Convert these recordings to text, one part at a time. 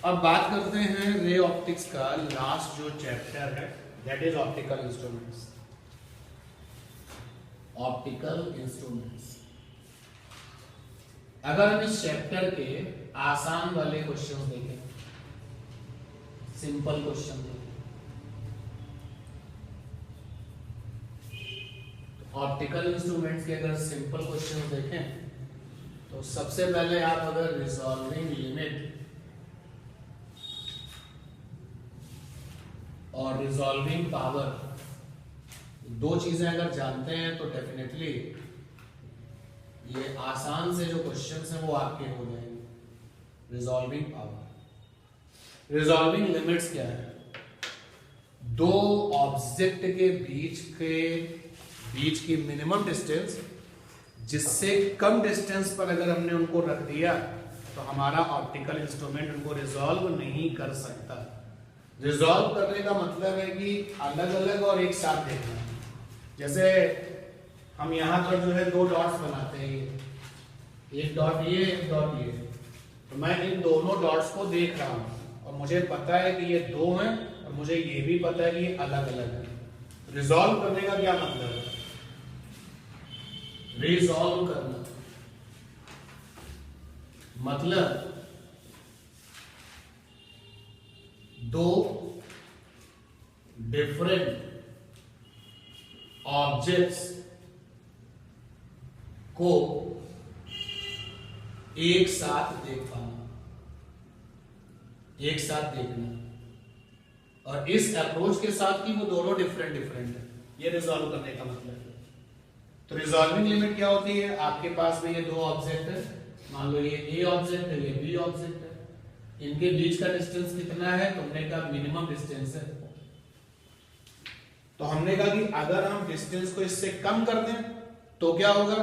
अब बात करते हैं रे ऑप्टिक्स का लास्ट जो चैप्टर है, that is optical instruments. Optical instruments. अगर हम इस चैप्टर के आसान वाले क्वेश्चन देखें, सिंपल क्वेश्चन देखें, तो ऑप्टिकल इंस्ट्रूमेंट्स के अगर सिंपल क्वेश्चन देखें तो सबसे पहले आप अगर रिजॉल्विंग लिमिट और रिजॉल्विंग पावर दो चीजें अगर जानते हैं तो डेफिनेटली ये आसान से जो क्वेश्चंस हैं वो आपके हो जाएंगे। रिजॉल्विंग पावर, रिजॉल्विंग लिमिट्स क्या है? दो ऑब्जेक्ट के बीच की मिनिमम डिस्टेंस, जिससे कम डिस्टेंस पर अगर हमने उनको रख दिया तो हमारा ऑप्टिकल इंस्ट्रूमेंट उनको रिजॉल्व नहीं कर सकता। रिजॉल्व करने का मतलब है कि अलग अलग और एक साथ देखना। जैसे हम यहाँ पर जो है दो डॉट्स बनाते हैं, एक डॉट ये एक डॉट ये, तो मैं इन दोनों डॉट्स को देख रहा हूँ और मुझे पता है कि ये दो हैं और मुझे ये भी पता है कि ये अलग अलग है। रिजॉल्व करने का क्या मतलब है? रिजॉल्व करना मतलब दो डिफरेंट ऑब्जेक्ट्स को एक साथ देख पाना, एक साथ देखना, और इस अप्रोच के साथ कि वो दोनों डिफरेंट है, ये रिजॉल्व करने का मतलब है। तो रिजॉल्विंग लिमिट क्या होती है? आपके पास में ये दो ऑब्जेक्ट है, मान लो ये ए ऑब्जेक्ट है, ये बी ऑब्जेक्ट है, इनके बीच का डिस्टेंस कितना है? तुमने कहा मिनिमम डिस्टेंस है। तो हमने कहा कि अगर हम डिस्टेंस को इससे कम कर दें तो क्या होगा?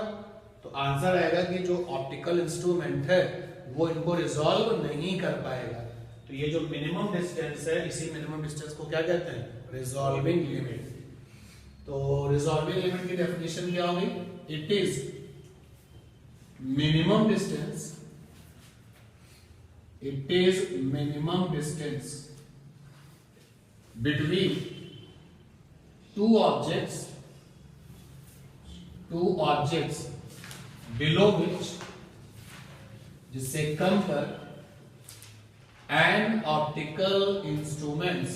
तो आंसर आएगा कि जो ऑप्टिकल इंस्ट्रूमेंट है वो इनको रिजॉल्व नहीं कर पाएगा। तो ये जो मिनिमम डिस्टेंस है, इसी मिनिमम डिस्टेंस को क्या कहते हैं? Resolving limit. तो रिजॉल्विंग लिमिट की डेफिनेशन क्या होगी? It is minimum distance, it is minimum distance between two objects below which, जिससे कम पर, and optical instruments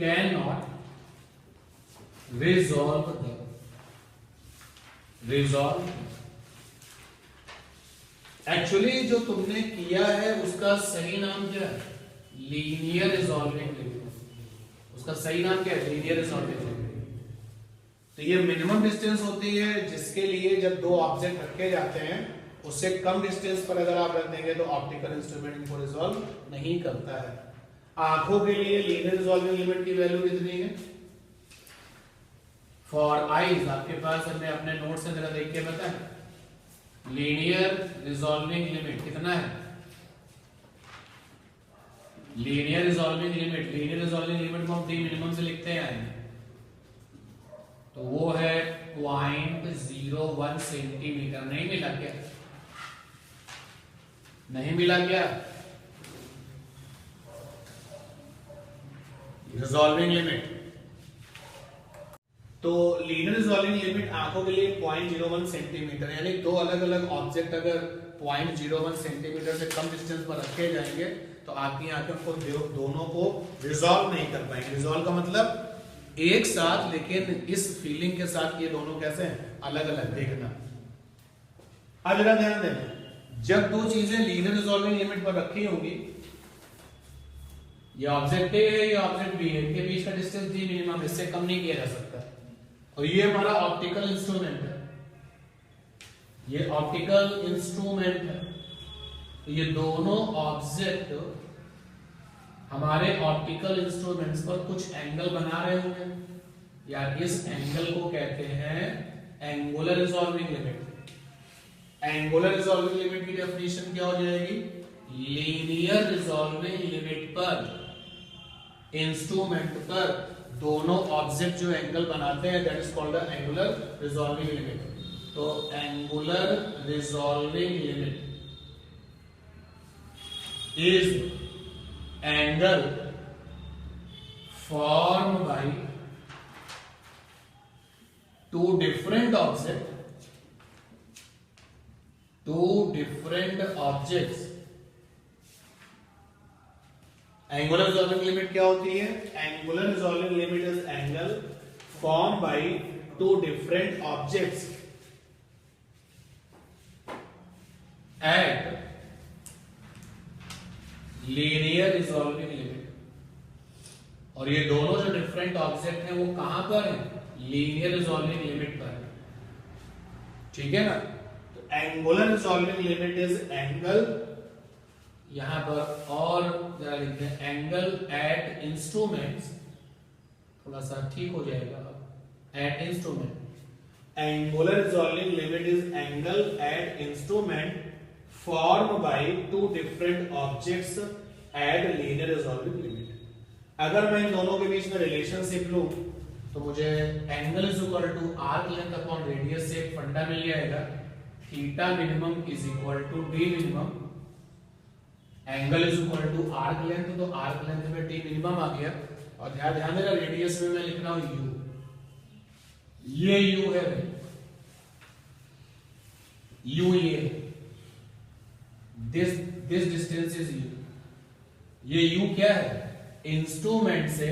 cannot resolve them. Actually जो तुमने किया है उसका सही नाम क्या है? Linear resolving limit. उसका सही नाम क्या है? Linear resolving limit. तो ये मिनिमम डिस्टेंस होती है जिसके लिए जब दो ऑब्जेक्ट रखे जाते हैं उससे कम डिस्टेंस पर अगर आप रख देंगे तो ऑप्टिकल इंस्ट्रूमेंट इनको रिजॉल्व नहीं करता है। आंखों के लिए लीनियर रिजॉल्विंग लिमिट की वैल्यू कितनी है? फॉर आईज आपके पास हमने अपने नोट से जरा देख के बताएं, लीनियर रिजॉल्विंग लिमिट कितना है? लीनियर रिजॉल्विंग लिमिट को हम डी मिनिमम से लिखते हैं, तो वो है 0.01 सेंटीमीटर। नहीं मिला क्या? नहीं मिला क्या? Resolving limit. तो लीनियर रिजॉल्विंग लिमिट आंखों के लिए 0.01 सेंटीमीटर, यानी दो अलग अलग ऑब्जेक्ट अगर 0.01 सेंटीमीटर से कम डिस्टेंस पर रखे जाएंगे तो आपकी आंखें को दोनों को रिजॉल्व नहीं कर पाएंगे। रिजॉल्व का मतलब एक साथ, लेकिन इस फीलिंग के साथ ये दोनों कैसे हैं? अलग अलग देखना। अब जरा ध्यान देना, जब दो चीजें लीनियर रिजॉल्विंग लिमिट पर रखी होंगी, ये ऑब्जेक्ट ए है, ये ऑब्जेक्ट बी है, इनके बीच का डिस्टेंस डी मिनिमम, इससे कम नहीं किया जा सकता। और ये हमारा ऑप्टिकल इंस्ट्रूमेंट है, ये ऑप्टिकल इंस्ट्रूमेंट है। तो ये दोनों ऑब्जेक्ट हमारे ऑप्टिकल इंस्ट्रूमेंट्स पर कुछ एंगल बना रहे होंगे, या इस एंगल को कहते हैं angular resolving limit. Angular resolving limit की डेफिनेशन क्या हो जाएगी? लीनियर रिजॉल्विंग लिमिट पर, इंस्ट्रूमेंट पर दोनों ऑब्जेक्ट जो एंगल बनाते हैं, that is called the angular resolving limit. तो angular resolving limit is angle formed by two different objects. Angular resolving limit क्या होती है? Angular resolving limit is angle formed by two different objects at linear resolving limit. और ये दोनों जो different object हैं वो कहां पर हैं? लीनियर रिजॉल्विंग लिमिट पर है, ठीक है ना? तो angular resolving limit is angle, यहां पर और जरा लिखते हैं एंगल एट इंस्ट्रूमेंट्स, थोड़ा सा ठीक हो जाएगा, at instrument. Angular resolving limit is angle at instrument form by two different objects at linear resolving limit. अगर मैं इन दोनों के बीच में रिलेशनशिप लूं तो मुझे angle is equal to arc length upon radius से एक फंडा मिल जाएगा, theta minimum is equal to D minimum. Angle is equal to arc length, तो आर्क लेंथ में डी मिनिमम आ गया, और ध्यान देना रेडियस में मैं लिख रहा हूं यू, ये यू है भाई, यू ये दिस डिस्टेंस इज यू। ये यू क्या है? इंस्ट्रूमेंट से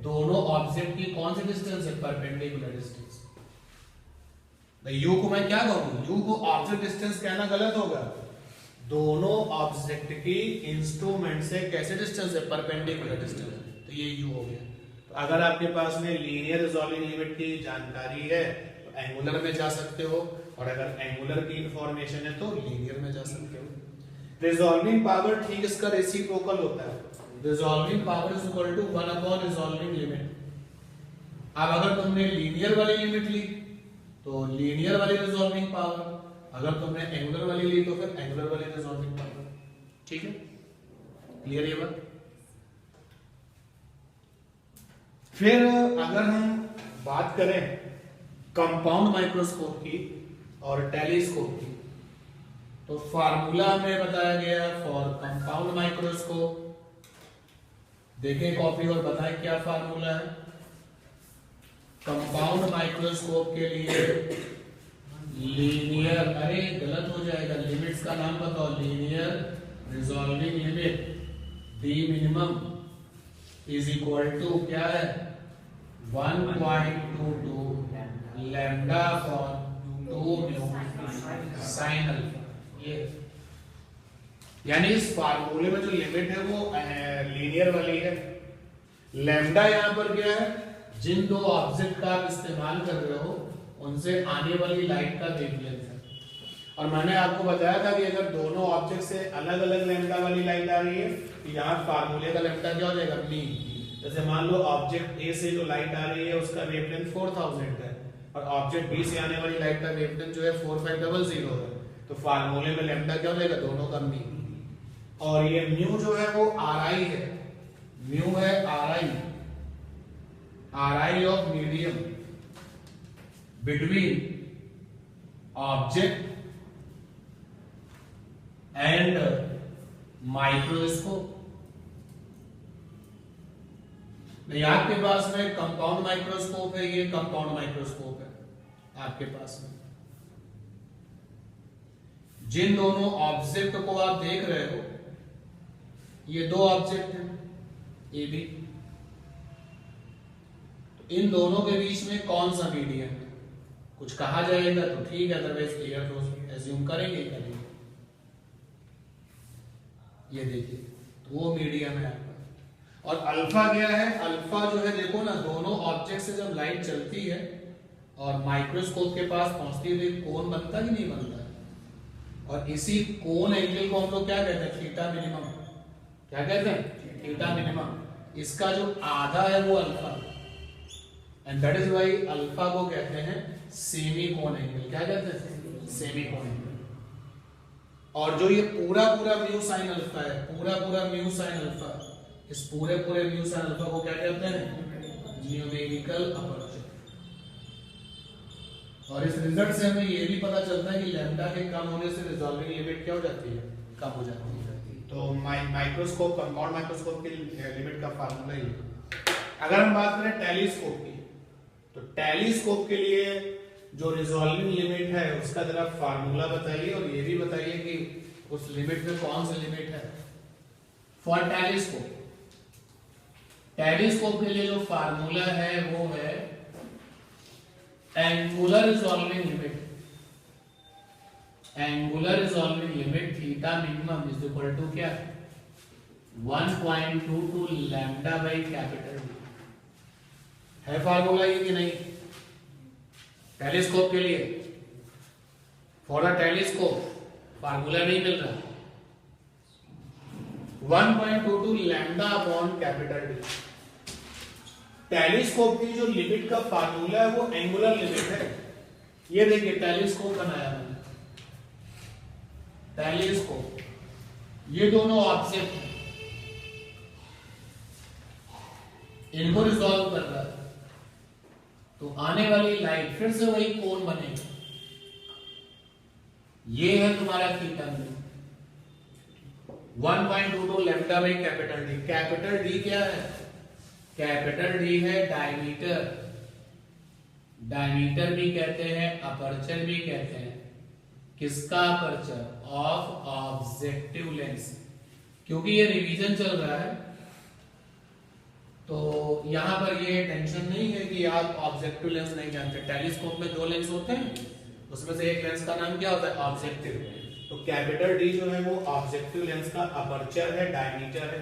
दोनों ऑब्जेक्ट की कौन सी डिस्टेंस है? Perpendicular distance. यू को मैं क्या कहूं? यू को ऑब्जेक्ट डिस्टेंस कहना गलत होगा, दोनों ऑब्जेक्ट की इंस्ट्रूमेंट से कैसे डिस्टेंस है? Perpendicular distance. तो ये यू हो गया। तो अगर आपके पास में लीनियर रिजॉल्विंग लिमिट की जानकारी है तो एंगुलर में जा सकते हो, और अगर एंगुलर की इंफॉर्मेशन है तो लीनियर में जा सकते हो। रिजॉल्विंग पावर ठीक इसका रेसिप्रोकल होता है, resolving power is equal to 1 upon resolving limit. अब अगर तुमने लीनियर वाली लिमिट ली तो लीनियर वाली रिजॉल्विंग पावर, अगर तुमने एंगुलर वाली ली तो फिर एंगुलर वाली रिजॉल्विंग पावर। ठीक है, क्लियर ये बात? फिर अगर हम बात करें कंपाउंड माइक्रोस्कोप की और टेलीस्कोप की, तो फार्मूला में बताया गया फॉर कंपाउंड माइक्रोस्कोप। देखें कॉपी और बताएं क्या फार्मूला है कंपाउंड माइक्रोस्कोप के लिए। लीनियर, अरे गलत हो जाएगा, लिमिट्स का नाम बताओ। Linear resolving limit D minimum is equal to क्या है? 1.22 lambda upon 2 mu sine alpha. ये यानी इस फार्मूले में जो लिमिट है वो लीनियर वाली है। लैम्डा यहां पर क्या है? जिन दो ऑब्जेक्ट का आप इस्तेमाल कर रहे हो उनसे आने वाली लाइट का वेवलेंथ है। और मैंने आपको बताया था कि अगर दोनों ऑब्जेक्ट से अलग अलग लैम्डा वाली लाइट आ रही है तो यहाँ फार्मूले का लैम्डा क्या हो जाएगा? मीन। जैसे मान लो ऑब्जेक्ट ए से जो लाइट आ रही है उसका वेवलेंथ 4000 है, और ऑब्जेक्ट बी से आने वाली लाइट का वेवलेंथ जो है 4500 है, तो फार्मूले में लैम्डा क्या हो जाएगा? दोनों का मीन। और ये म्यू जो है वो आरआई है, म्यू है RI, RI of medium between object and microscope. आपके पास में कंपाउंड माइक्रोस्कोप है, ये कंपाउंड माइक्रोस्कोप है आपके पास में। जिन दोनों ऑब्जेक्ट को आप देख रहे हो, ये दो ऑब्जेक्ट हैं ए बी, तो इन दोनों के बीच में कौन सा मीडियम है? कुछ कहा जाएगा तो ठीक है, अदरवाइज क्लियर तो एज्यूम करेंगे। ये देखिए, तो वो मीडियम है आपका। और अल्फा क्या है? अल्फा जो है देखो ना, दोनों ऑब्जेक्ट से जब लाइट चलती है और माइक्रोस्कोप के पास पहुंचती है तो कोण बनता कि नहीं बनता है? और इसी कोण एंगल को हम लोग क्या कहते हैं? Theta minimum. क्या कहते हैं? Theta minimum. इसका जो आधा है वो alpha, and that is why alpha को कहते हैं सेमी कोण एंगल। क्या कहते हैं? सेमी कोण एंगल। और जो ये पूरा पूरा म्यू साइन अल्फा है, पूरा पूरा म्यू साइन अल्फा, इस पूरे पूरे म्यू साइन अल्फा को क्या कहते हैं? Numerical aperture. और इस रिजल्ट से हमें ये भी पता चलता है कि लैम्डा के कम होने से रिजॉल्विंग लिमिट क्या हो जाती है, कम हो जाती है। तो माइक्रोस्कोप, कंपाउंड माइक्रोस्कोप की लिमिट का फार्मूला ही है। अगर हम बात करें टेलीस्कोप की, तो टेलीस्कोप के लिए जो रिजॉल्विंग लिमिट है उसका जरा फार्मूला बताइए, और ये भी बताइए कि उस लिमिट में कौन सी लिमिट है फॉर टेलीस्कोप। टेलीस्कोप के लिए जो फार्मूला है वो है angular resolving limit. Angular resolving limit theta minimum is equal to क्या, 1.22 लैम्डा बाई कैपिटल डी। है फार्मूला ये कि नहीं टेलीस्कोप के लिए? फॉर अ टेलीस्कोप फार्मूला नहीं मिल रहा। 1.22 lambda upon capital D. Telescope की जो लिमिट का फार्मूला है वो एंगुलर लिमिट है। ये देखिए टेलीस्कोप बनाया मैंने, टेलीस्कोप, ये दोनों ऑब्जेक्ट हैं, इनको रिजॉल्व कर रहा है, तो आने वाली लाइट फिर से वही कोण बनेगा। ये है तुम्हारा थीटा में 1.22 lambda by capital D. Capital D क्या है? कैपिटल डी है डायमीटर। डायमीटर भी कहते हैं, अपर्चर भी कहते हैं। किसका अपर्चर? Of objective lens. क्योंकि ये रिवीजन चल रहा है तो यहां पर ये टेंशन नहीं है कि आप ऑब्जेक्टिव लेंस नहीं जानते। टेलीस्कोप में दो लेंस होते हैं, उसमें से एक लेंस का नाम क्या होता है? ऑब्जेक्टिव। तो कैपिटल डी जो है वो ऑब्जेक्टिव लेंस का अपर्चर है, डायमीटर है।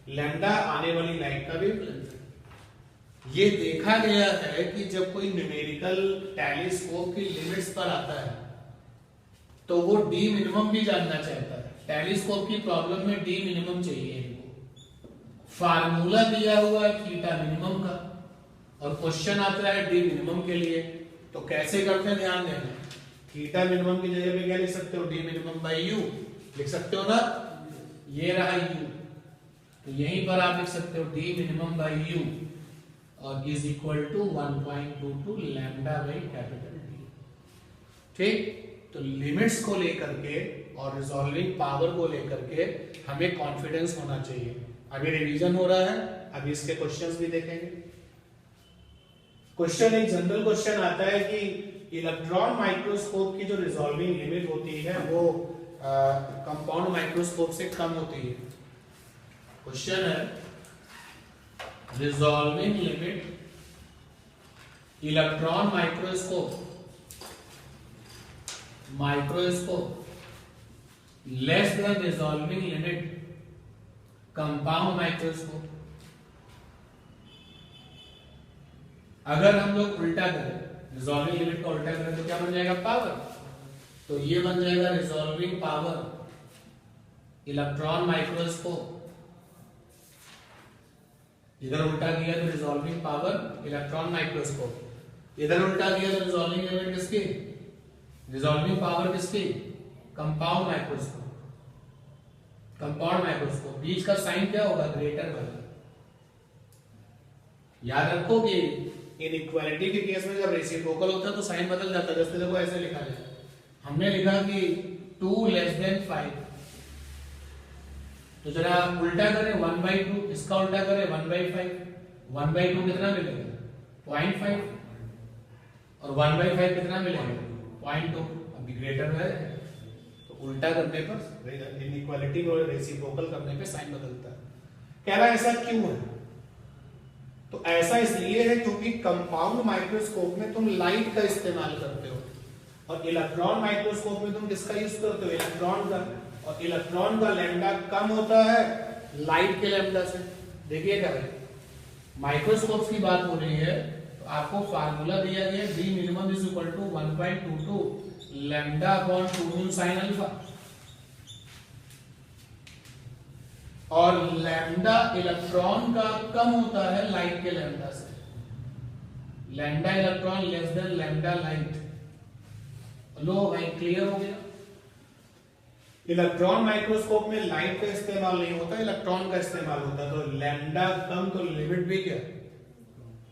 लैम्डा आने वाली लाइट का वेवलेंथ है। ये देखा गया है कि जब कोई न्यूमेरिकल टेलीस्कोप की लिमिट्स पर आता है तो वो डी मिनिमम भी जानना चाहता है। टेलीस्कोप की प्रॉब्लम में डी मिनिमम चाहिए इनको। फार्मूला दिया हुआ है थीटा मिनिमम का, और क्वेश्चन आता है डी मिनिमम के लिए। तो कैसे करते हैं ध्यान देना। थीटा मिनिमम की जगह पे क्या लिख सकते हो? डी मिनिमम बाई यू लिख सकते हो ना। ये रहा यू, तो यहीं पर आप लिख सकते हो डी मिनिमम बाई यू और is equal to 1.22 lambda by capital D. ठीक, तो लिमिट्स को लेकर के और रिजॉल्विंग पावर को लेकर के हमें कॉन्फिडेंस होना चाहिए। अभी रिवीजन हो रहा है, अभी इसके क्वेश्चंस भी देखेंगे। क्वेश्चन, एक जनरल क्वेश्चन आता है कि इलेक्ट्रॉन माइक्रोस्कोप की जो रिजॉल्विंग लिमिट होती है वो कंपाउंड माइक्रोस्कोप से कम होती है। क्वेश्चन है resolving limit electron microscope less than resolving limit compound microscope. अगर हम लोग उल्टा करें, रिजॉल्विंग लिमिट का उल्टा करें तो क्या बन जाएगा? पावर। तो ये बन जाएगा रिजॉल्विंग पावर इलेक्ट्रॉन माइक्रोस्कोप। इधर उल्टा किया तो रिजॉल्विंग पावर इलेक्ट्रॉन माइक्रोस्कोप। इधर उल्टा किया तो रिजॉल्विंग लिमिट किसकी? रिजॉल्विंग पावर किसकी? Compound microscope. कंपाउंड माइक्रोस्कोप, बीच का साइन क्या होगा? ग्रेटर वाला। याद रखो कि इनइक्वालिटी के केस में जब रेसिप्रोकल होता है तो साइन बदल जाता है। जैसे देखो ऐसे लिखा जाए, हमने लिखा कि 2 लेस देन 5, तो जरा उल्टा करें 1/2, इसका उल्टा करें 1/5। 1/2 कितना मिलेगा? 0.5। और 1/5 कितना मिलेगा? 0.2। अभी ग्रेटर है तो उल्टा करने पर इनइक्वालिटी को रेसिप्रोकल करने पे साइन बदलता है। कह रहा है ऐसा क्यों है? तो ऐसा इसलिए है क्योंकि कंपाउंड माइक्रोस्कोप में तुम लाइट का इस्तेमाल करते हो और इलेक्ट्रॉन माइक्रोस्कोप में तुम किसका यूज करते हो? इलेक्ट्रॉन का। और इलेक्ट्रॉन का लैम्डा कम होता है लाइट के लैम्डा से। देखिएगा भाई, माइक्रोस्कोप की बात हो रही है तो आपको फार्मूला दिया गया D minimum is equal to 1.22 lambda upon 2 mu sine alpha. और लैम्डा इलेक्ट्रॉन का कम होता है लाइट के लैम्डा से। Lambda electron less than lambda light. लो भाई, क्लियर हो गया। इलेक्ट्रॉन माइक्रोस्कोप में लाइट का इस्तेमाल नहीं होता, इलेक्ट्रॉन का इस्तेमाल होता है। तो लैम्डा कम तो लिमिट भी क्या,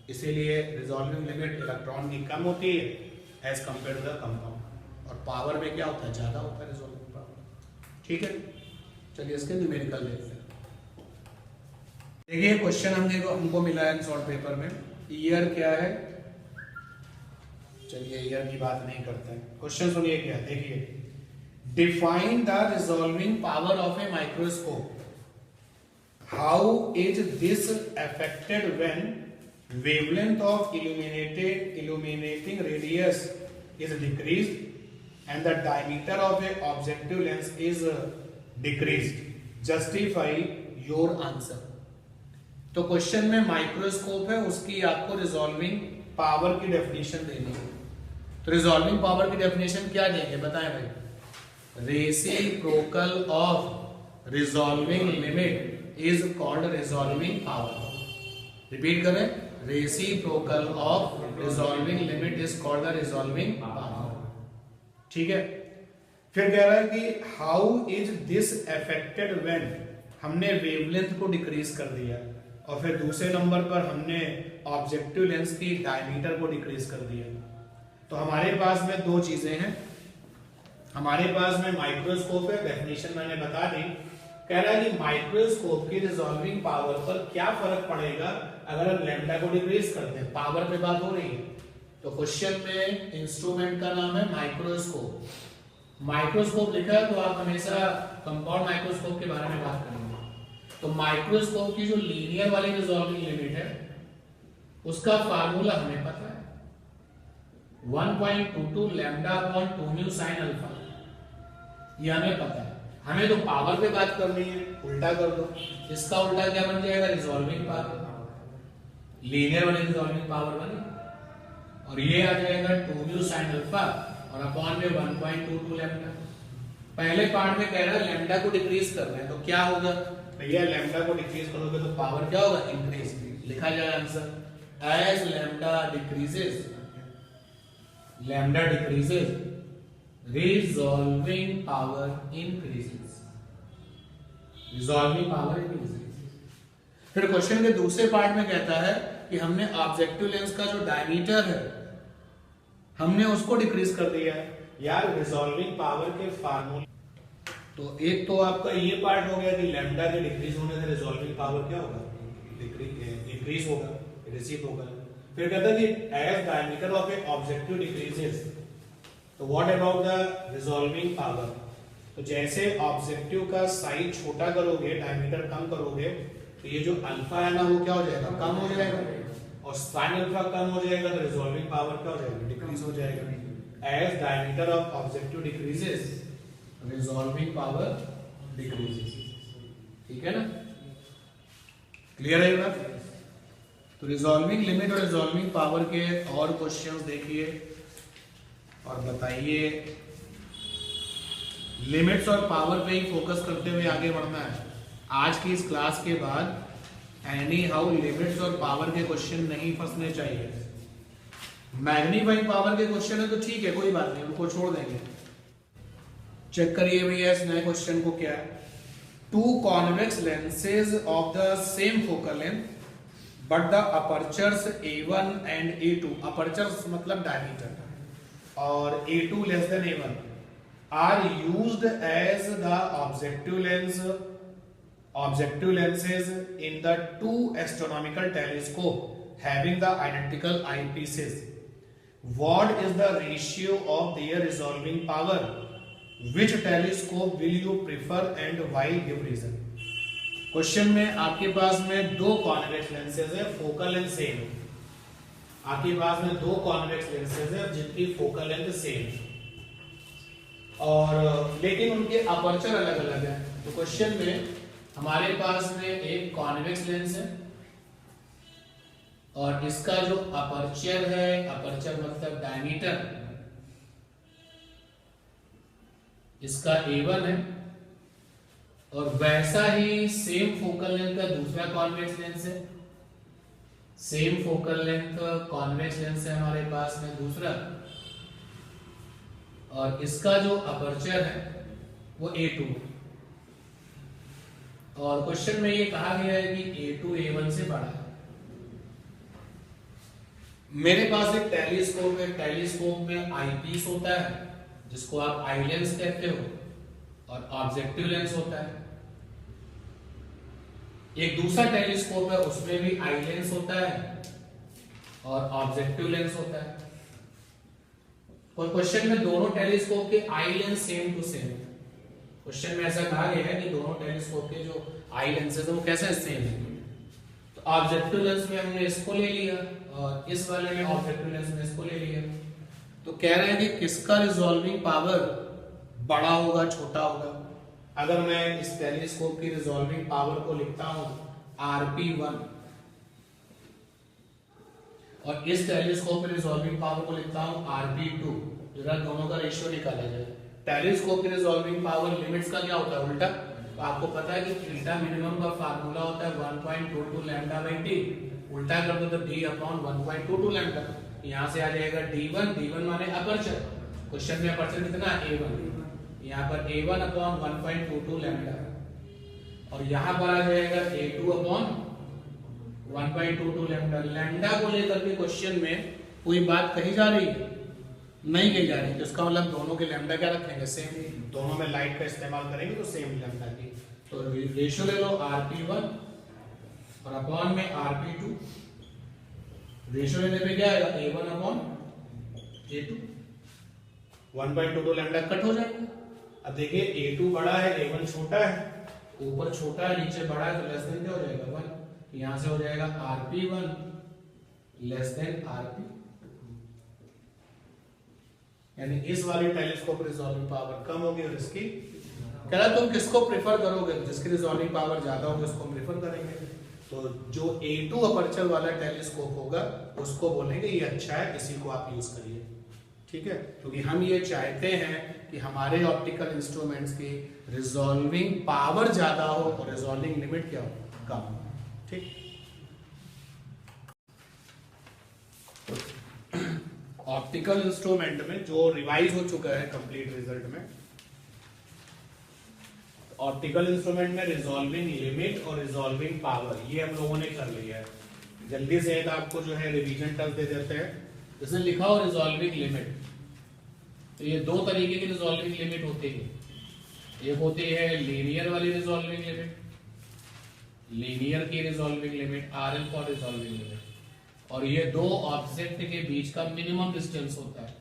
इसीलिए रिजॉल्विंग लिमिट इलेक्ट्रॉन की कम होती है as compare to the compound. और पावर में क्या होता है, ज्यादा होता है रिजॉल्विंग पावर। ठीक है, चलिए इसके न्यूमेरिकल देखते हैं। देखिए क्वेश्चन हमको मिला है शॉर्ट पेपर में, ईयर क्या है। चलिए ईयर की बात नहीं करते हैं, क्वेश्चन सुनिए क्या है। देखिए, define the resolving power of a microscope, how is this affected when wavelength of illuminating radius is decreased and the diameter of a objective lens is decreased. Justify your answer. तो question में microscope है, उसकी आपको resolving power की definition देनी है। तो resolving power की डेफिनेशन क्या देंगे बताएं भाई। Reciprocal of resolving limit is called resolving power. Repeat करें, reciprocal of resolving limit is called the resolving power. ठीक है, फिर कह रहा है कि how is this affected when, हमने वेवलेंथ को डिक्रीज कर दिया, और फिर दूसरे नंबर पर हमने ऑब्जेक्टिव लेंस की डायमीटर को डिक्रीज कर दिया। तो हमारे पास में दो चीजें हैं, हमारे पास में माइक्रोस्कोप है, डेफिनेशन मैंने बता दी। कह रहा है कि माइक्रोस्कोप की रिजॉल्विंग पावर पर क्या फर्क पड़ेगा अगर हम लैम्डा को डिक्रीज करते हैं। पावर पे बात हो रही है, तो क्वेश्चन में इंस्ट्रूमेंट का नाम है माइक्रोस्कोप। माइक्रोस्कोप लिखा है तो आप हमेशा कंपाउंड माइक्रोस्कोप के बारे में बात करेंगे। तो माइक्रोस्कोप की जो लीनियर वाली रिजॉल्विंग लिमिट है उसका फार्मूला हमें पता है, 1.22 lambda upon 2 mu sine alpha, ये हमें पता है। हमें तो पावर पे बात करनी है, उल्टा कर दो, इसका उल्टा क्या बन जाएगा, रिजॉल्विंग पावर। लीनियर वाली रिजॉल्विंग पावर बनी, और ये आ जाएगा 2 म्यू साइन अल्फा और अपॉन में 1.22 लैम्डा। पहले पार्ट में कह रहा है लैम्डा को डिक्रीज कर रहे हैं, तो क्या होगा भैया, लैम्डा को डिक्रीज करोगे तो पावर क्या होगा, इंक्रीज। लिखा जाए answer, as lambda decreases, lambda decreases resolving power increases, resolving power increases। फिर क्वेश्चन के दूसरे पार्ट में कहता है कि हमने ऑब्जेक्टिव लेंस का जो डायमीटर है हमने उसको डिक्रीज कर दिया है। यार रिजॉल्विंग पावर के फार्मूले, तो एक तो आपका ये पार्ट हो गया कि लैम्डा के डिक्रीज होने से रिजॉल्विंग पावर क्या होगा, इंक्रीज होगा, रेसिप्रोकल। फिर कहता है कि as diameter of a objective decreases, तो what about the resolving power. तो जैसे ऑब्जेक्टिव का साइज छोटा करोगे, डायमीटर कम करोगे, तो ये जो अल्फा है ना वो क्या हो जाएगा, कम हो जाएगा, और साइन अल्फा कम हो जाएगा तो रिजॉल्विंग पावर क्या हो जाएगा, डिक्रीज हो जाएगा। As diameter of objective decreases, resolving power decreases. ठीक है ना, क्लियर है बात। तो रिजॉल्विंग लिमिट और रिजॉल्विंग पावर के और क्वेश्चंस देखिए और बताइए। लिमिट्स और पावर पे ही फोकस करते हुए आगे बढ़ना है। आज की इस क्लास के बाद एनी हाउ लिमिट्स और पावर के क्वेश्चन नहीं फंसने चाहिए। मैग्नीफाइंग पावर के क्वेश्चन है तो ठीक है, कोई बात नहीं, उनको छोड़ देंगे। चेक करिए भैया इस नए क्वेश्चन को क्या है। Two convex lenses of the same focal length but the apertures A1 and A2, apertures मतलब डायमीटर, और A2 less than A1 are used as the objective lenses in the two astronomical telescope having the identical eyepieces. What is the ratio of their resolving power? Which telescope will you prefer and why? Give reason. Question में आपके पास में दो convex lenses है, focal length same. आपके पास में दो convex lenses है जिनकी फोकल लेंथ सेम, और लेकिन उनके अपर्चर अलग अलग है। तो क्वेश्चन में हमारे पास में एक कॉन्वेक्स लेंस है और इसका जो अपर्चर है, अपर्चर मतलब डायमीटर, इसका A1 है, और वैसा ही सेम फोकल लेंथ का दूसरा कॉन्वेक्स लेंस है। Same focal length convex lens है हमारे पास में दूसरा, और इसका जो अपर्चर है वो A2। और क्वेश्चन में ये कहा गया है कि A2 A1 से बड़ा है। मेरे पास एक टेलीस्कोप है, टेलीस्कोप में आई पीस होता है जिसको आप आई लेंस कहते हो और ऑब्जेक्टिव लेंस होता है। एक दूसरा टेलीस्कोप है उसमें भी आई लेंस होता है और ऑब्जेक्टिव लेंस होता है। और क्वेश्चन में दोनों टेलीस्कोप के eye lens same to same है। क्वेश्चन में ऐसा कहा गया है कि दोनों टेलीस्कोप के जो आई लेंसेज है वो कैसे सेम है। तो ऑब्जेक्टिव लेंस में हमने इसको ले लिया और इस वाले में ऑब्जेक्टिव लेंस में इसको ले लिया। तो कह रहे हैं कि किसका रिजॉल्विंग पावर बड़ा होगा छोटा होगा। अगर मैं इस टेलीस्कोप की रिजॉल्विंग पावर को लिखता हूं RP1 और इस टेलीस्कोप की रिजॉल्विंग पावर को लिखता हूं RP2, जरा दोनों का रेशियो निकाला जाए। टेलीस्कोप की रिजॉल्विंग पावर लिमिट्स का क्या होता है उल्टा। तो आपको पता है कि थीटा मिनिमम का फार्मूला होता है 1.22 लैम्डा बाई टी। उल्टा कर दो तो d अपॉन 1.22 लैम्डा। यहां से आ जाएगा d1, d1 माने अपर्चर। क्वेश्चन में अपर्चर कितना है a1, यहाँ पर a1 अपॉन 1.22 लैम्डा और यहाँ पर आ जाएगा a2 अपॉन 1.22 लैम्डा। लैम्डा को लेकर के क्वेश्चन में कोई बात कही जा रही है नहीं कही जा रही, तो इसका मतलब दोनों के लैम्डा क्या रखेंगे सेम, दोनों में लाइट का इस्तेमाल करेंगे तो सेम लैम्डा की। तो रेशियो ले लो RP1 और अपॉन में RP2। रेशियो लेने पे क्या आएगा a1 upon a2, 1.22 lambda cut हो जाएगा। अब देखिए a2 बड़ा है a1 छोटा है, ऊपर छोटा है नीचे बड़ा है तो लेस देन क्या हो जाएगा 1। यहां से हो जाएगा RP1 लेस देन RP, यानी इस वाले टेलीस्कोप रिजॉल्विंग पावर कम होगी और इसकी कह रहा तुम किसको प्रेफर करोगे, जिसकी रिजॉल्विंग पावर ज्यादा होगी उसको हम प्रेफर करेंगे। तो जो A2 अपर्चर वाला टेलीस्कोप होगा उसको बोलेंगे ये अच्छा है, इसी को आप यूज करिए। ठीक है, क्योंकि हम ये चाहते हैं कि हमारे ऑप्टिकल इंस्ट्रूमेंट्स की रिजॉल्विंग पावर ज्यादा हो और रिजॉल्विंग लिमिट क्या हो कम। ठीक, ऑप्टिकल इंस्ट्रूमेंट में जो रिवाइज हो चुका है कंप्लीट रिजल्ट में, ऑप्टिकल इंस्ट्रूमेंट में रिजॉल्विंग लिमिट और रिजॉल्विंग पावर ये हम लोगों ने कर लिया है। जल्दी से एक आपको जो है रिवीजन टर्म दे देते हैं। जैसे लिखा हो रिजॉल्विंग लिमिट, तो ये दो तरीके की रिजॉल्विंग लिमिट होती है। एक होती है लीनियर वाली रिजॉल्विंग लिमिट, लीनियर की resolving limit RL for resolving limit, और ये दो ऑब्जेक्ट के बीच का मिनिमम डिस्टेंस होता है।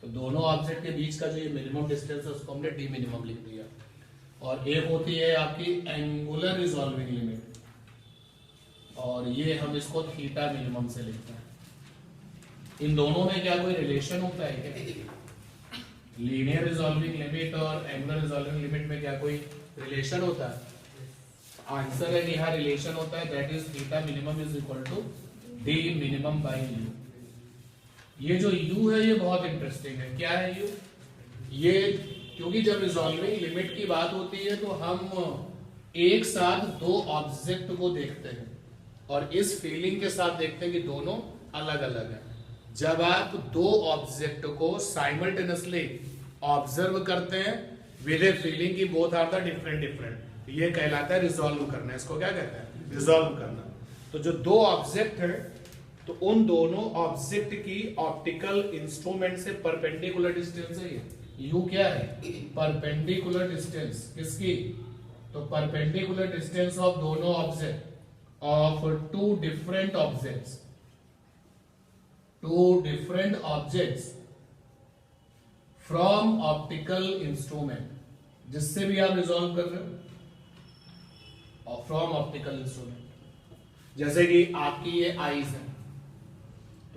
तो दोनों ऑब्जेक्ट के बीच का जो ये मिनिमम डिस्टेंस है उसको हमने डी मिनिमम लिख दिया। और एक होती है आपकी एंगुलर रिजॉल्विंग लिमिट, और ये हम इसको थीटा मिनिमम से लिखते हैं। इन दोनों में क्या कोई रिलेशन होता है क्या? लीनियर रिजॉल्विंग लिमिट और एंगुलर रिजॉल्विंग लिमिट में क्या कोई रिलेशन होता है? आंसर है कि यहाँ रिलेशन होता है, that is theta minimum is equal to D minimum by u. ये जो u है ये बहुत इंटरेस्टिंग है। क्या है u? ये क्योंकि जब रिजॉल्विंग लिमिट की बात होती है तो हम एक साथ दो ऑब्जेक्ट को देखते हैं और इस फीलिंग के साथ देखते हैं कि दोनों अलग अलग हैं। जब आप दो ऑब्जेक्ट को साइमल्टेनियसली ऑब्जर्व करते हैं विद ए फीलिंग की both are the different different, ये कहलाता है रिजॉल्व करना। इसको क्या कहते हैं? रिजॉल्व करना। तो जो दो ऑब्जेक्ट है तो उन दोनों ऑब्जेक्ट की ऑप्टिकल इंस्ट्रूमेंट से परपेंडिकुलर डिस्टेंस है ये। यू क्या है? Perpendicular distance. किसकी? तो परपेंडिकुलर डिस्टेंस ऑफ दोनों object of two different objects, two different objects from optical instrument, जिससे भी आप रिजॉल्व कर रहे हो फ्रॉम ऑप्टिकल इंस्ट्रूमेंट। जैसे कि आपकी ये आईज है,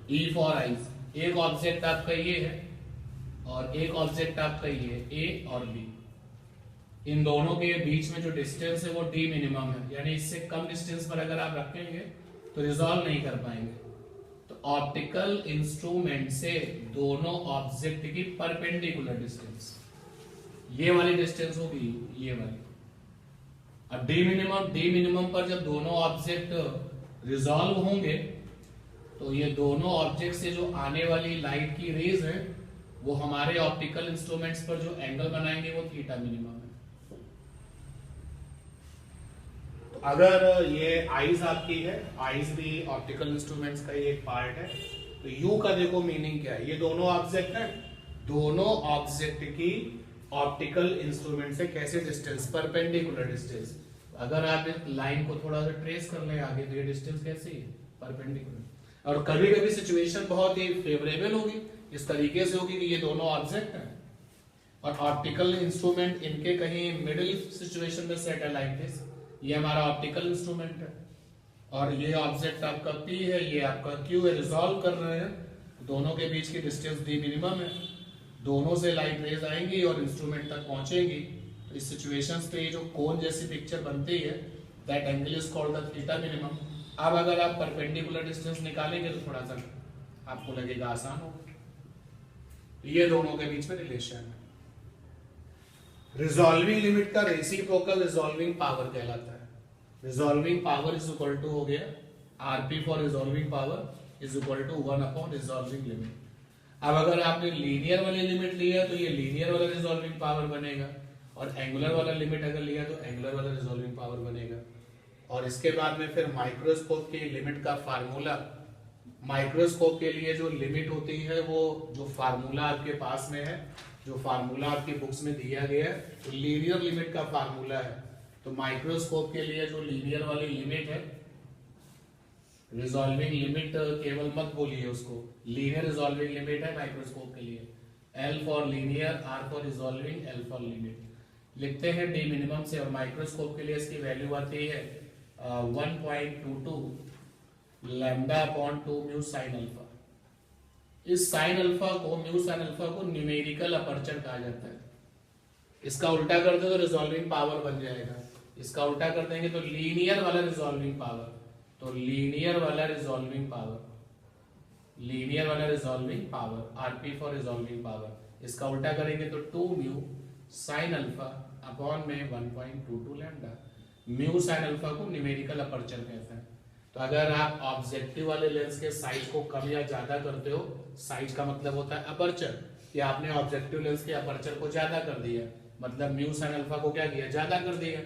E फॉर आईज, एक ऑब्जेक्ट आपका ये है और एक ऑब्जेक्ट आपका ये है, A और B। इन दोनों के बीच में जो डिस्टेंस है वो D मिनिमम है, यानी इससे कम डिस्टेंस पर अगर आप रखेंगे तो रिजॉल्व नहीं कर पाएंगे। तो ऑप्टिकल इंस्ट्रूमेंट से दोनों ऑब्जेक्ट की परपेंडिकुलर डिस्टेंस, ये वाली डिस्टेंस होगी ये वाली। अब डी मिनिमम पर जब दोनों ऑब्जेक्ट रिजॉल्व होंगे तो ये दोनों ऑब्जेक्ट से जो आने वाली लाइट की रेज है वो हमारे ऑप्टिकल इंस्ट्रूमेंट्स पर जो एंगल बनाएंगे वो थीटा मिनिमम है। तो अगर ये आईज आपकी है, आईज भी ऑप्टिकल इंस्ट्रूमेंट्स का ही एक पार्ट है, तो यू का देखो मीनिंग क्या है, ये दोनों ऑब्जेक्ट हैं, दोनों ऑब्जेक्ट की ऑप्टिकल इंस्ट्रूमेंट से कैसे डिस्टेंस, परपेंडिकुलर डिस्टेंस। अगर आप इस लाइन को थोड़ा सा ट्रेस कर ले आगे तो ये डिस्टेंस कैसी है, परपेंडिकुलर। और कभी कभी सिचुएशन बहुत ही फेवरेबल होगी, इस तरीके से होगी कि ये दोनों ऑब्जेक्ट हैं और ऑप्टिकल इंस्ट्रूमेंट इनके कहीं मिडिल सिचुएशन में सेट है लाइक दिस, ये हमारा ऑप्टिकल इंस्ट्रूमेंट है और ये ऑब्जेक्ट आपका P है, ये आपका Q है, रिजॉल्व कर रहे हैं, दोनों के बीच की डिस्टेंस D मिनिमम है, दोनों से लाइट रेज आएंगी और इंस्ट्रूमेंट तक पहुंचेंगी। तो इस सिचुएशंस पे जो कोन जैसी पिक्चर बनती है, that angle is called the theta minimum. अब अगर आप परपेंडिकुलर डिस्टेंस निकालेंगे तो थोड़ा सा आपको लगेगा आसान होगा। ये दोनों के बीच में रिलेशन है। रिजॉल्विंग लिमिट का रेसिप्रोकल रिजॉल्विंग पावर कहलाता है। Resolving power is equal to हो गया RP for resolving power is equal to 1 upon resolving limit. अब अगर आपने लीनियर वाली लिमिट लिया तो ये लीनियर वाला रिजॉल्विंग पावर बनेगा और एंगुलर वाला लिमिट अगर लिया तो एंगुलर वाला रिजॉल्विंग पावर बनेगा। और इसके बाद में फिर माइक्रोस्कोप की लिमिट का फार्मूला, माइक्रोस्कोप के लिए जो लिमिट होती है वो जो फार्मूला आपके पास में है, जो फार्मूला आपकी बुक्स में दिया गया है, तो लीनियर लिमिट का फार्मूला है। तो माइक्रोस्कोप के लिए जो लीनियर वाली लिमिट है, रिजॉल्विंग लिमिट केवल मत बोलिए उसको, लीनियर रिजॉल्विंग लिमिट है माइक्रोस्कोप के लिए, L for linear, R for resolving, L for limit लिखते हैं D मिनिमम से। और माइक्रोस्कोप के लिए इसकी वैल्यू आती है 1.22 lambda upon 2 mu sine alpha. इस साइन अल्फा को, म्यू साइन अल्फा को न्यूमेरिकल अपर्चर कहा जाता है। इसका उल्टा कर दो तो रिजॉल्विंग पावर बन जाएगा, इसका उल्टा कर देंगे तो लीनियर वाला रिजॉल्विंग पावर। तो लीनियर वाला रिजॉल्विंग पावर, लीनियर वाला resolving power, RP for resolving power, इसका उल्टा करेंगे तो 2 म्यू साइन अल्फा अपॉन में 1.22 लैम्डा। म्यू साइन अल्फा को न्यूमेरिकल अपर्चर कहते हैं। तो अगर आप ऑब्जेक्टिव वाले लेंस के साइज को कम या ज्यादा करते हो, साइज का मतलब होता है अपर्चर, कि आपने ऑब्जेक्टिव लेंस के अपर्चर को ज्यादा कर दिया, मतलब म्यू साइन अल्फा को क्या किया, ज्यादा कर दिया,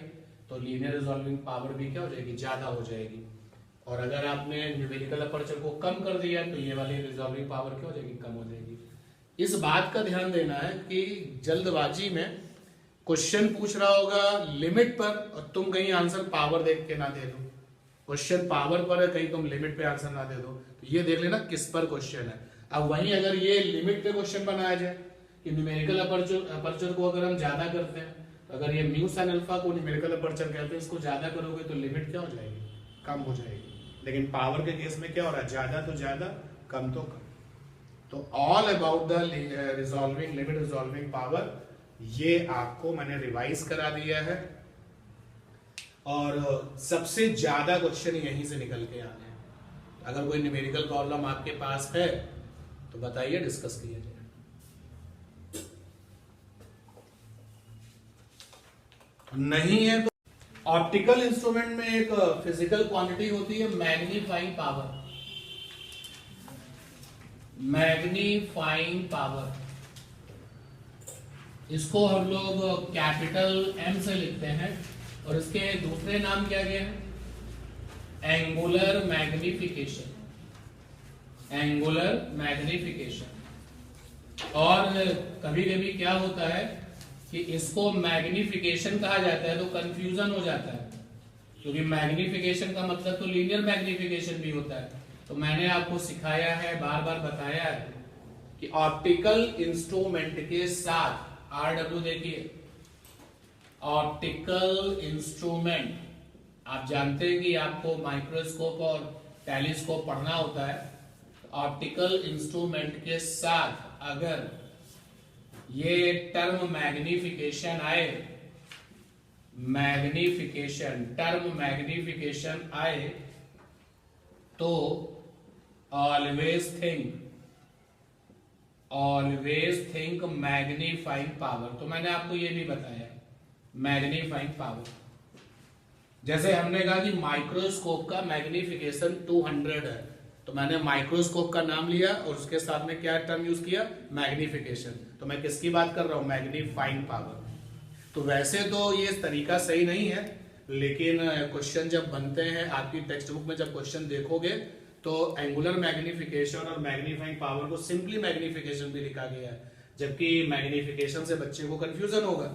तो लीनियर रिजॉल्विंग पावर भी क्या हो जाएगी, ज्यादा हो जाएगी। और अगर आपने न्यूमेरिकल अपर्चर को कम कर दिया तो ये वाली रिजॉल्विंग पावर क्या हो जाएगी, कम हो जाएगी। इस बात का ध्यान देना है कि जल्दबाजी में क्वेश्चन पूछ रहा होगा लिमिट पर और तुम कहीं आंसर पावर देख के ना दे दो, क्वेश्चन पावर पर है, कहीं तुम लिमिट पे आंसर ना दे दो, तो ये देख लेना किस पर क्वेश्चन है। अब वहीं अगर ये लिमिट पे क्वेश्चन बनाया जाए कि न्यूमेरिकल अपर्चर को अगर हम ज्यादा करते हैं, तो अगर ये म्यू साइन अल्फा को न्यूमेरिकल अपर्चर कहते हैं, इसको ज्यादा करोगे तो लिमिट क्या हो जाएगी, कम हो जाएगी। लेकिन पावर के केस में क्या हो रहा है, ज्यादा तो ज्यादा, कम तो कम। तो all about the resolving limit, resolving power, ये आपको मैंने रिवाइज करा दिया है और सबसे ज्यादा क्वेश्चन यहीं से निकल के आने हैं। अगर कोई न्यूमेरिकल प्रॉब्लम आपके पास है तो बताइए, डिस्कस किया जाए। नहीं है तो ऑप्टिकल इंस्ट्रूमेंट में एक फिजिकल क्वांटिटी होती है मैग्नीफाइंग पावर। मैग्नीफाइंग पावर, इसको हम लोग कैपिटल M से लिखते हैं और इसके दूसरे नाम क्या क्या है, एंगुलर मैग्निफिकेशन, एंगुलर मैग्निफिकेशन। और कभी कभी क्या होता है कि इसको मैग्निफिकेशन कहा जाता है तो कंफ्यूजन हो जाता है, क्योंकि मैग्निफिकेशन का मतलब तो लीनियर मैग्निफिकेशन भी होता है। तो मैंने आपको सिखाया है, बार बार बताया है कि ऑप्टिकल इंस्ट्रूमेंट के साथ, RW देखिए, ऑप्टिकल इंस्ट्रूमेंट, आप जानते हैं कि आपको माइक्रोस्कोप और टेलीस्कोप पढ़ना होता है। ऑप्टिकल इंस्ट्रूमेंट के साथ अगर ये टर्म मैग्निफिकेशन आए, मैग्निफिकेशन, टर्म मैग्निफिकेशन आए, तो ऑलवेज थिंक मैग्नीफाइंग पावर। तो मैंने आपको ये भी बताया मैग्नीफाइंग पावर। जैसे हमने कहा कि माइक्रोस्कोप का मैग्निफिकेशन 200 है, तो मैंने माइक्रोस्कोप का नाम लिया और उसके साथ में क्या टर्म यूज किया, मैग्निफिकेशन। तो मैं किसकी बात कर रहा हूं, मैग्नीफाइंग पावर। तो वैसे तो ये तरीका सही नहीं है, लेकिन क्वेश्चन जब बनते हैं, आपकी टेक्स्ट बुक में जब क्वेश्चन देखोगे तो एंगुलर मैग्निफिकेशन और मैग्नीफाइंग पावर को सिंपली मैग्निफिकेशन भी लिखा गया है, जबकि मैग्निफिकेशन से बच्चे को कंफ्यूजन होगा।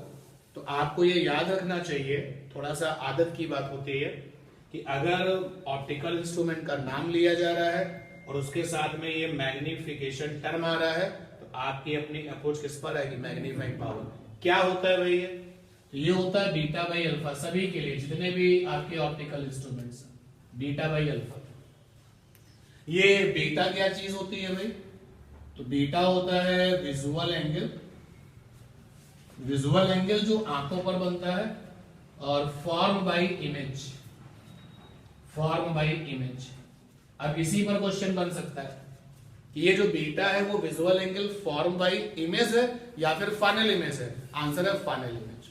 तो आपको ये याद रखना चाहिए, थोड़ा सा आदत की बात होती है कि अगर ऑप्टिकल इंस्ट्रूमेंट का नाम लिया जा रहा है और उसके साथ में ये मैग्निफिकेशन टर्म आ रहा है, तो आपकी अपनी अप्रोच किस पर आएगी, मैग्नीफाइंग पावर। क्या होता है भाई ये होता है बीटा बाई अल्फा, सभी के लिए जितने भी आपके optical instruments, beta by alpha. ये बीटा क्या चीज होती है भाई? तो बीटा होता है विजुअल एंगल, विजुअल एंगल जो आंखों पर बनता है, और form by image, form by image. अब इसी पर क्वेश्चन बन सकता है कि ये जो बीटा है वो visual angle form by image है या फिर फाइनल इमेज है। आंसर है फाइनल इमेज,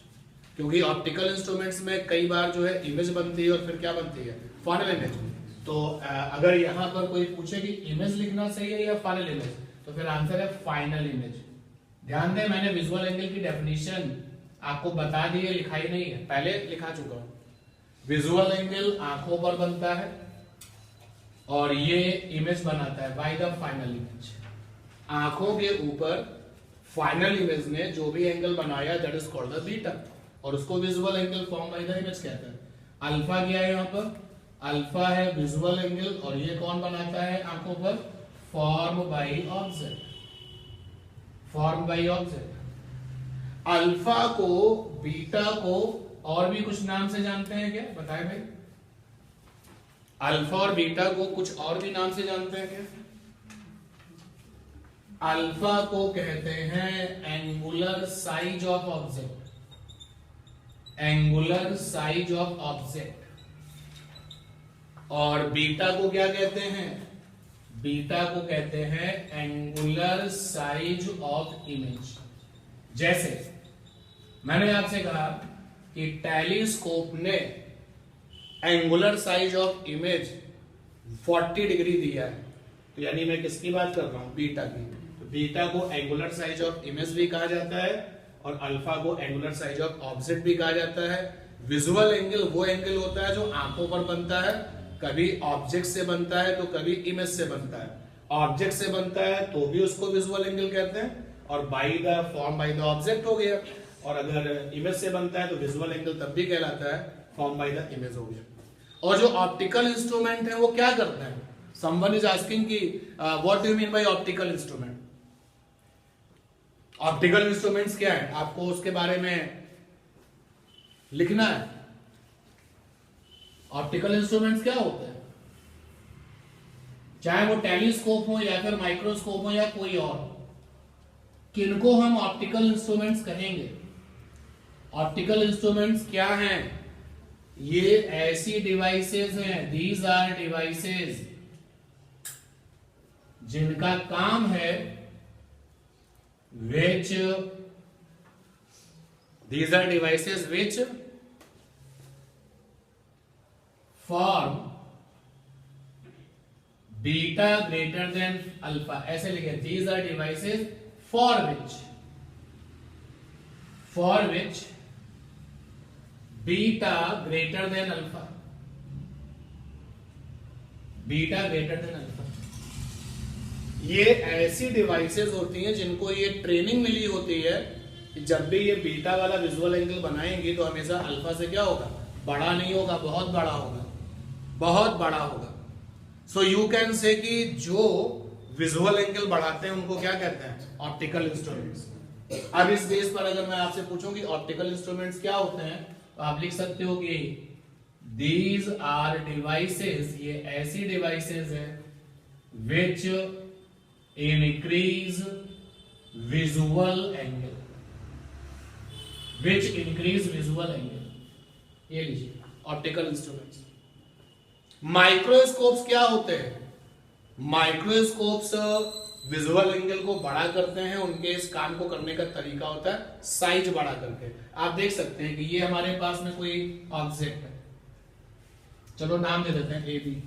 क्योंकि ऑप्टिकल इंस्ट्रूमेंट्स में कई बार जो है इमेज बनती है और फिर क्या बनती है, फाइनल इमेज। तो अगर यहां पर कोई पूछे कि इमेज लिखना सही है या फाइनल इमेज, तो फिर आंसर है फाइनल इमेज। ध्यान दें, मैंने विजुअल एंगल की डेफिनेशन आपको बता दी है, लिखाई नहीं है, पहले लिखा चुका हूं। विजुअल एंगल आंखों पर बनता है और ये इमेज बनाता है बाय द फाइनल इमेज। आंखों के ऊपर फाइनल इमेज ने जो भी एंगल बनाया that is called the beta, और उसको visual angle form by the image कहते हैं। अल्फा क्या है यहाँ पर? अल्फा है विजुअल एंगल, और ये कौन बनाता है आंखों पर? Form by object, form by object. Alpha को, बीटा को और भी कुछ नाम से जानते हैं क्या, बताएं भाई? अल्फा और बीटा को कुछ और भी नाम से जानते हैं क्या? अल्फा को कहते हैं angular size of object, angular size of object. और बीटा को क्या कहते हैं? बीटा को कहते हैं एंगुलर साइज ऑफ इमेज। जैसे मैंने आपसे कहा कि टेलीस्कोप ने angular size of image 40 degree दिया है, तो यानी मैं किसकी बात कर रहा हूं, बीटा की। तो बीटा को एंगुलर साइज ऑफ इमेज भी कहा जाता है और अल्फा को एंगुलर साइज ऑफ ऑब्जेक्ट भी कहा जाता है। विजुअल एंगल वो एंगल होता है जो आंखों पर बनता है, कभी ऑब्जेक्ट से बनता है तो कभी इमेज से बनता है। ऑब्जेक्ट से बनता है तो भी उसको विजुअल एंगल कहते हैं, और by the form by the object हो गया। और अगर इमेज से बनता है तो विजुअल एंगल तब भी कहलाता है, फॉर्म बाय द इमेज हो गया। और जो ऑप्टिकल इंस्ट्रूमेंट है वो क्या करते हैं? समवन इज आस्किंग कि what do you mean by optical instrument? Optical instruments क्या है, आपको उसके बारे में लिखना है। ऑप्टिकल इंस्ट्रूमेंट्स क्या होते हैं, चाहे वो टेलीस्कोप हो या फिर माइक्रोस्कोप हो या कोई और, किनको हम ऑप्टिकल इंस्ट्रूमेंट्स कहेंगे? ऑप्टिकल इंस्ट्रूमेंट्स क्या हैं? ये ऐसी डिवाइसेस हैं, दीज आर डिवाइसेस जिनका काम है which these are devices which form beta greater than alpha, ऐसे लिखे, these are devices for which beta greater than alpha, beta greater than alpha। ये ऐसी डिवाइसेस होती हैं जिनको ये ट्रेनिंग मिली होती है कि जब भी ये बीटा वाला विजुअल एंगल बनाएंगे तो हमेशा अल्फा से क्या होगा, बड़ा नहीं होगा, बहुत बड़ा होगा, बहुत बड़ा होगा। सो यू कैन से कि जो विजुअल एंगल बढ़ाते हैं उनको क्या कहते हैं, ऑप्टिकल इंस्ट्रूमेंट्स। अब इस बेस पर अगर मैं आपसे पूछूं कि ऑप्टिकल इंस्ट्रूमेंट्स क्या होते हैं, तो आप लिख सकते हो कि दीज आर डिवाइसेस, ये ऐसी डिवाइसेस हैं विच increase visual angle, which increase visual angle। ये लीजिए ऑप्टिकल इंस्ट्रूमेंट्स। माइक्रोस्कोप्स क्या होते हैं? माइक्रोस्कोप्स विजुअल एंगल को बड़ा करते हैं, उनके इस काम को करने का तरीका होता है साइज बड़ा करके। आप देख सकते हैं कि ये हमारे पास में कोई ऑब्जेक्ट है, चलो नाम दे देते हैं ए बी।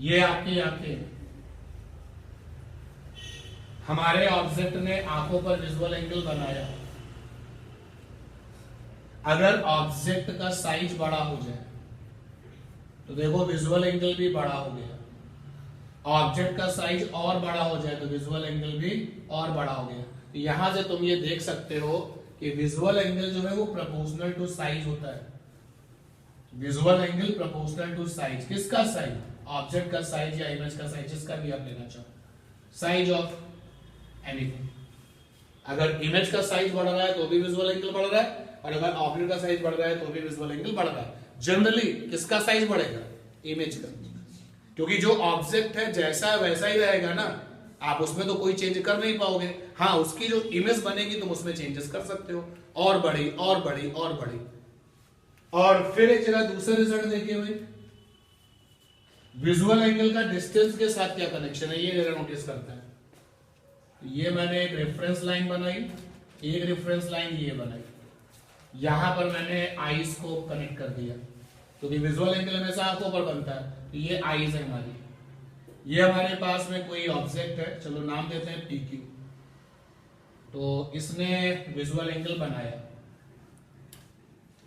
ये आपकी आंखें, हमारे ऑब्जेक्ट ने आंखों पर विजुअल एंगल बनाया। अगर ऑब्जेक्ट का साइज बड़ा हो जाए तो देखो विजुअल एंगल भी बड़ा हो गया। ऑब्जेक्ट का साइज और बड़ा हो जाए तो विजुअल एंगल भी और बड़ा हो गया। तो यहां से तुम ये देख सकते हो कि विजुअल एंगल जो है वो प्रोपोर्शनल टू साइज होता है। Visual angle proportional to size, किसका साइज? ऑब्जेक्ट का साइज या इमेज का साइज, जिसका भी आप लेना चाहो, साइज ऑफ एनीथिंग। अगर इमेज का साइज बढ़ रहा है तो भी विजुअल एंगल बढ़ रहा है, और अगर ऑब्जेक्ट का साइज बढ़ रहा है तो भी विजुअल एंगल बढ़ रहा है। जनरली किसका साइज बढ़ेगा? इमेज का, क्योंकि जो ऑब्जेक्ट है जैसा वैसा ही रहेगा ना, आप उसमें तो कोई चेंज कर नहीं पाओगे। हाँ, उसकी जो इमेज बनेगी तुम उसमें चेंजेस कर सकते हो, और बड़ी और बड़ी और बड़ी। और फिर एक जगह दूसरा रिजल्ट देखिए भाई, विजुअल एंगल का डिस्टेंस के साथ क्या कनेक्शन है, ये जरा नोटिस करते हैं। ये मैंने एक रेफरेंस लाइन बनाई, एक रेफरेंस लाइन ये बनाई, यहां पर मैंने आईज को कनेक्ट कर दिया, क्योंकि विजुअल एंगल हमेशा आंखों पर बनता है। तो ये आईज है हमारी, ये हमारे पास में कोई ऑब्जेक्ट है, चलो नाम देते हैं PQ। तो इसने विजुअल एंगल बनाया।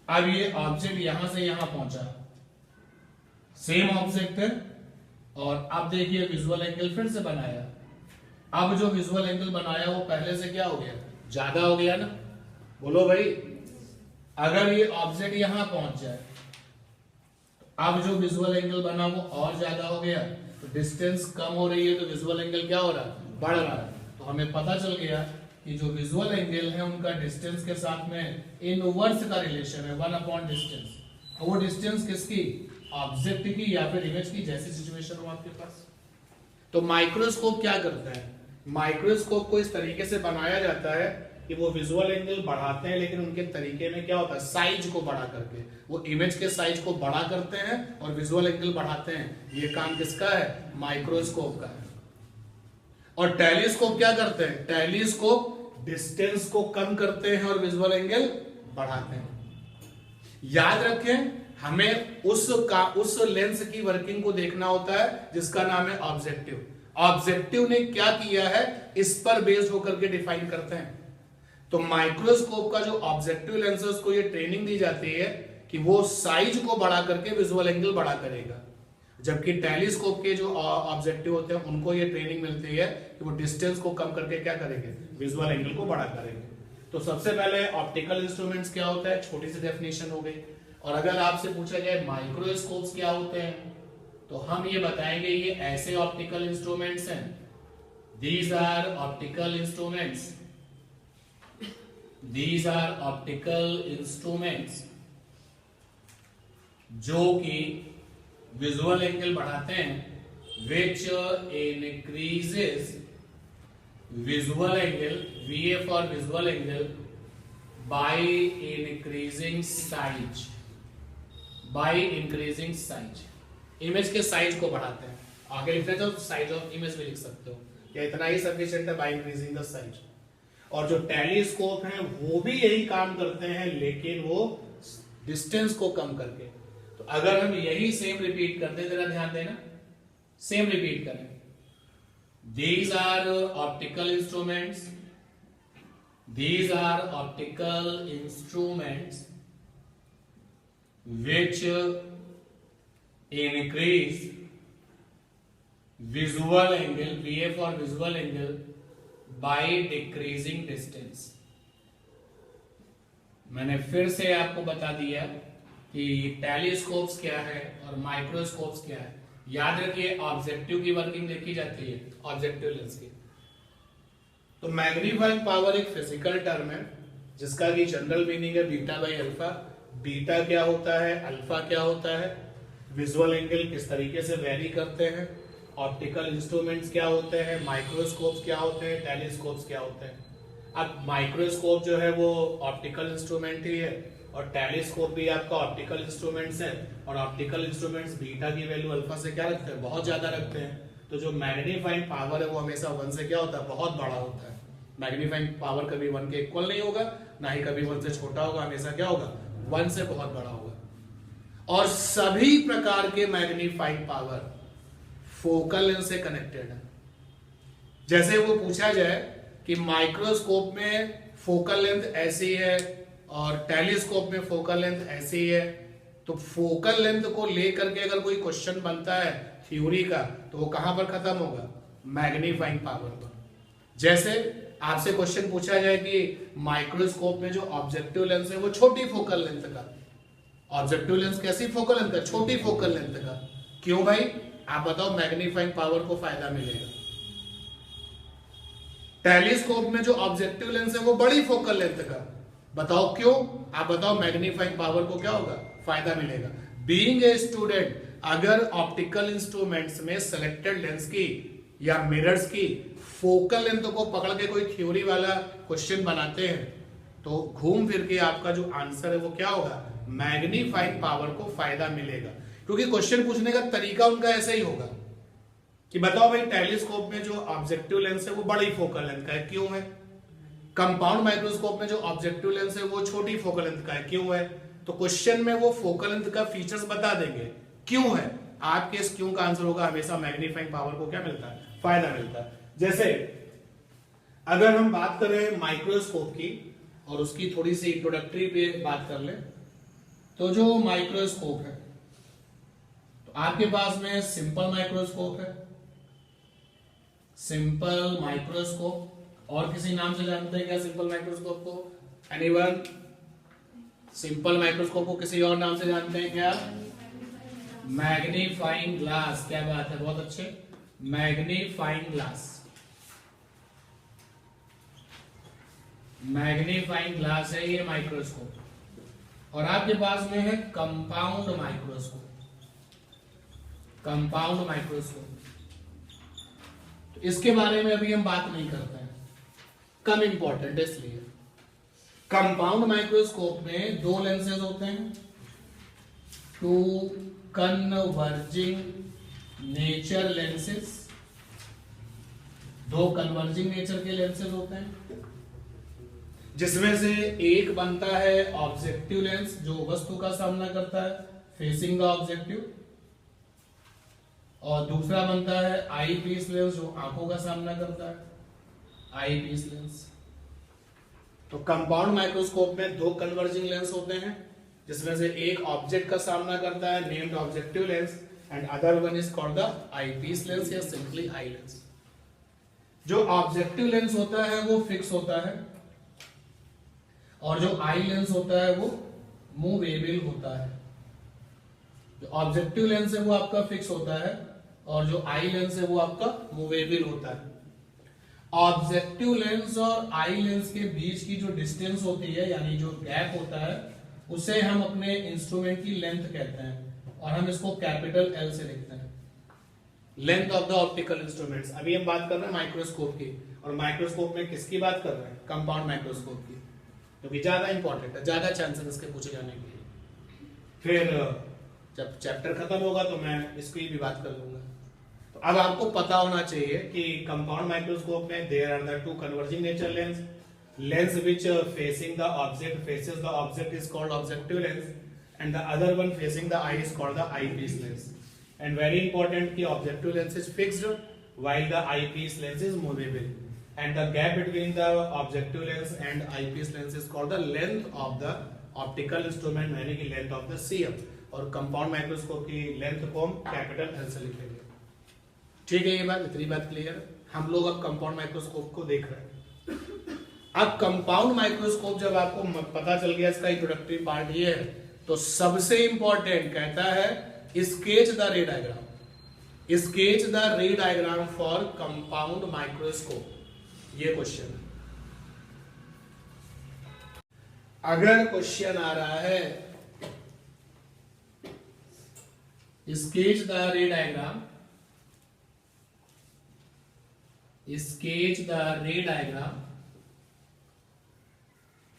अब ये ऑब्जेक्ट यहां से यहां पहुंचा, सेम ऑब्जेक्ट है, और अब देखिए विजुअल एंगल फिर से बनाया। अब जो विजुअल एंगल बनाया वो पहले से क्या हो गया? ज्यादा हो गया ना। बोलो भाई, अगर ये ऑब्जेक्ट यहां पहुंच जाए, अब जो विजुअल एंगल बना वो और ज्यादा हो गया, तो डिस्टेंस कम हो रही है तो विजुअल एंगल क्या हो रहा है? बढ़ रहा है। तो हमें पता चल गया कि जो विजुअल एंगल है उनका डिस्टेंस के साथ में इनवर्स का रिलेशन है, 1 डिस्टेंस। और वो डिस्टेंस किसकी? ऑब्जेक्ट की या फिर इमेज की, जैसी सिचुएशन हो आपके पास। तो माइक्रोस्कोप क्या करता है? माइक्रोस्कोप को इस तरीके से बनाया जाता है कि वो विजुअल एंगल बढ़ाते हैं, लेकिन उनके तरीके में क्या होता है? साइज को बड़ा करके वो इमेज के साइज को बड़ा करते हैं और विजुअल एंगल बढ़ाते हैं। ये काम किसका है? माइक्रोस्कोप का है। और टेलीस्कोप क्या करते हैं? टेलीस्कोप डिस्टेंस को कम करते हैं और विजुअल एंगल बढ़ाते हैं। याद रखें, हमें उस लेंस की वर्किंग को देखना होता है जिसका नाम है ऑब्जेक्टिव। ऑब्जेक्टिव ने क्या किया है, इस पर बेस्ड होकर के डिफाइन करते हैं। तो माइक्रोस्कोप का जो ऑब्जेक्टिव लेंस है उसको ये ट्रेनिंग दी जाती है कि वो साइज को बड़ा करके विजुअल एंगल बड़ा करेगा, जबकि टेलीस्कोप के जो ऑब्जेक्टिव होते हैं उनको ये ट्रेनिंग मिलती है कि वो डिस्टेंस को कम करके क्या करेंगे? विजुअल एंगल को बड़ा करेंगे। तो सबसे पहले ऑप्टिकल इंस्ट्रूमेंट्स क्या होता है, छोटी सी डेफिनेशन हो गई। और अगर आपसे पूछा जाए माइक्रोस्कोप्स क्या होते हैं, तो हम ये बताएंगे ये ऐसे ऑप्टिकल इंस्ट्रूमेंट्स हैं, these are optical instruments, these are optical instruments जो कि विजुअल एंगल बढ़ाते हैं, which increases visual angle, VA for visual angle, by increasing size, by increasing size। Image के साइज को बढ़ाते हैं। आगे लिखते हैं तो साइज ऑफ इमेज भी लिख सकते हो, या इतना ही सफिशिएंट है, बाय इंक्रीजिंग द साइज। और जो टेलीस्कोप हैं वो भी यही काम करते हैं, लेकिन वो डिस्टेंस को कम करके। तो अगर हम यही सेम रिपीट करते, जरा ध्यान देना, सेम रिपीट करें, these are optical instruments, these are optical instruments which increase visual angle, VA for visual angle, by decreasing distance। मैंने फिर से आपको बता दिया कि टेलीस्कोप्स क्या है और माइक्रोस्कोप्स क्या है। याद रखिए, ऑब्जेक्टिव की वर्किंग देखी जाती है, ऑब्जेक्टिव लेंस की। तो मैग्नीफाइंग पावर एक फिजिकल टर्म है जिसका कि जनरल मीनिंग है बीटा बाई अल्फा। बीटा क्या होता है, अल्फा क्या होता है, विजुअल एंगल किस तरीके से वेरी करते हैं, ऑप्टिकल इंस्ट्रूमेंट्स क्या होते हैं, माइक्रोस्कोप्स क्या होते हैं, टेलीस्कोप्स क्या होते हैं। अब माइक्रोस्कोप जो है वो ऑप्टिकल इंस्ट्रूमेंट ही है, और टेलीस्कोप भी आपका ऑप्टिकल इंस्ट्रूमेंट्स है, और ऑप्टिकल इंस्ट्रूमेंट्स बीटा की वैल्यू अल्फा से क्या रखते हैं, बहुत ज्यादा रखते हैं। तो जो मैग्नीफाइंग पावर है वो हमेशा 1 से क्या होता है, बहुत बड़ा होता है। मैग्नीफाइंग पावर कभी 1 के इक्वल नहीं होगा, ना ही कभी 1 से छोटा होगा, हमेशा क्या होगा, 1 से बहुत बड़ा होगा। और सभी प्रकार के मैग्नीफाइंग पावर फोकल लेंथ से कनेक्टेड है। जैसे वो पूछा जाए कि माइक्रोस्कोप में फोकल लेंथ ऐसी है और टेलीस्कोप में फोकल लेंथ ऐसी है, तो फोकल लेंथ को लेकर के अगर कोई क्वेश्चन बनता है थ्योरी का, तो वो कहां पर खत्म होगा? मैग्नीफाइंग पावर पर। जैसे आपसे क्वेश्चन पूछा जाए कि माइक्रोस्कोप में जो ऑब्जेक्टिव लेंस है वो छोटी फोकल लेंथ का, ऑब्जेक्टिव लेंस कैसी फोकल लेंथ का? छोटी फोकल लेंथ का। क्यों भाई? आप बताओ, मैग्नीफाइंग पावर को फायदा मिलेगा। टेलीस्कोप में जो ऑब्जेक्टिव लेंस है वो बड़ी फोकल लेंथ का, बताओ क्यों? आप बताओ, मैग्नीफाइंग पावर को क्या होगा? फायदा मिलेगा। बीइंग ए स्टूडेंट, अगर ऑप्टिकल इंस्ट्रूमेंट्स में सेलेक्टेड लेंस की या मिरर्स की फोकल लेंथ को पकड़ के कोई थ्योरी वाला क्वेश्चन बनाते हैं, तो घूम फिर के आपका जो आंसर है वो क्या होगा? मैग्नीफाइंग पावर को फायदा मिलेगा। क्योंकि क्वेश्चन पूछने का तरीका उनका ऐसा ही होगा कि बताओ भाई, टेलीस्कोप में जो ऑब्जेक्टिव लेंस है वो बड़ी फोकल लेंथ का है, क्यों है? कंपाउंड माइक्रोस्कोप में जो ऑब्जेक्टिव लेंस है वो छोटी फोकल लेंथ का है, क्यों है? तो क्वेश्चन में वो फोकल लेंथ का फीचर्स बता देंगे, क्यों है। आपके इस क्यों का आंसर होगा हमेशा मैग्नीफाइंग पावर को क्या मिलता है? फायदा मिलता है। जैसे अगर हम बात करें माइक्रोस्कोप की और उसकी थोड़ी सी इंट्रोडक्टरी पे बात कर ले, तो जो माइक्रोस्कोप है, तो आपके पास में सिंपल माइक्रोस्कोप है, सिंपल माइक्रोस्कोप, और किसी नाम से जानते हैं क्या सिंपल माइक्रोस्कोप को? एनीवन? सिंपल माइक्रोस्कोप को किसी और नाम से जानते हैं क्या? Magnifying glass. क्या बात है, बहुत अच्छे, मैग्नीफाइंग ग्लास। मैग्नीफाइंग ग्लास है ये माइक्रोस्कोप। और आपके पास में है कंपाउंड माइक्रोस्कोप। कंपाउंड माइक्रोस्कोप, तो इसके बारे में अभी हम बात नहीं करते हैं, कम इंपॉर्टेंट है इसलिए। कंपाउंड माइक्रोस्कोप में दो लेंसेज होते हैं, टू कन्वर्जिंग नेचर लेंसेज, दो कन्वर्जिंग नेचर के लेंसेज होते हैं, जिसमें से एक बनता है ऑब्जेक्टिव लेंस जो वस्तु का सामना करता है, फेसिंग द ऑब्जेक्टिव, और दूसरा बनता है आई पीस लेंस जो आंखों का सामना करता है, आई पीस लेंस। तो कंपाउंड माइक्रोस्कोप में दो कन्वर्जिंग लेंस होते हैं, जिसमें से एक ऑब्जेक्ट का सामना करता है, named objective lens, and other one is called the eyepiece lens या सिंपली आई लेंस। जो ऑब्जेक्टिव लेंस होता है वो फिक्स होता है, और जो आई लेंस होता है वो मूवेबल होता है। जो ऑब्जेक्टिव लेंस है वो आपका फिक्स होता है, और जो आई लेंस है वो आपका मूवेबल होता है। ऑब्जेक्टिव लेंस और आई लेंस के बीच की जो डिस्टेंस होती है, यानी जो गैप होता है, उसे हम अपने इंस्ट्रूमेंट की लेंथ कहते हैं, और हम इसको कैपिटल एल से लिखते हैं, length of the optical instruments. अभी हम बात कर रहे हैं माइक्रोस्कोप की, और माइक्रोस्कोप में किसकी बात कर रहे हैं? कंपाउंड माइक्रोस्कोप की, क्योंकि ज्यादा इंपॉर्टेंट है, ज्यादा चांसेस इसके पूछे जाने के। फिर जब चैप्टर खत्म होगा तो मैं इसकी भी बात कर लूंगा। तो अब आपको पता होना चाहिए कि कंपाउंड माइक्रोस्कोप में there are the two converging nature lens, lens which facing the object faces the object is called objective lens, and the other one facing the eye is called the eyepiece lens. And very important कि objective lens is fixed while the eyepiece lens is movable, and the gap between the objective lens and eyepiece lens is called the length of the optical instrument, यानी कि length of the CM। और compound microscope की length को हम capital L से लिखेंगे। ठीक है, ये बात, इतनी बात क्लियर। हम लोग अब कंपाउंड माइक्रोस्कोप को देख रहे हैं। अब कंपाउंड माइक्रोस्कोप जब आपको पता चल गया, इसका इंट्रोडक्टरी पार्ट ये है, तो सबसे इंपॉर्टेंट कहता है sketch the ray diagram, sketch the ray diagram for compound microscope. ये क्वेश्चन, अगर क्वेश्चन आ रहा है sketch the ray diagram, sketch the ray diagram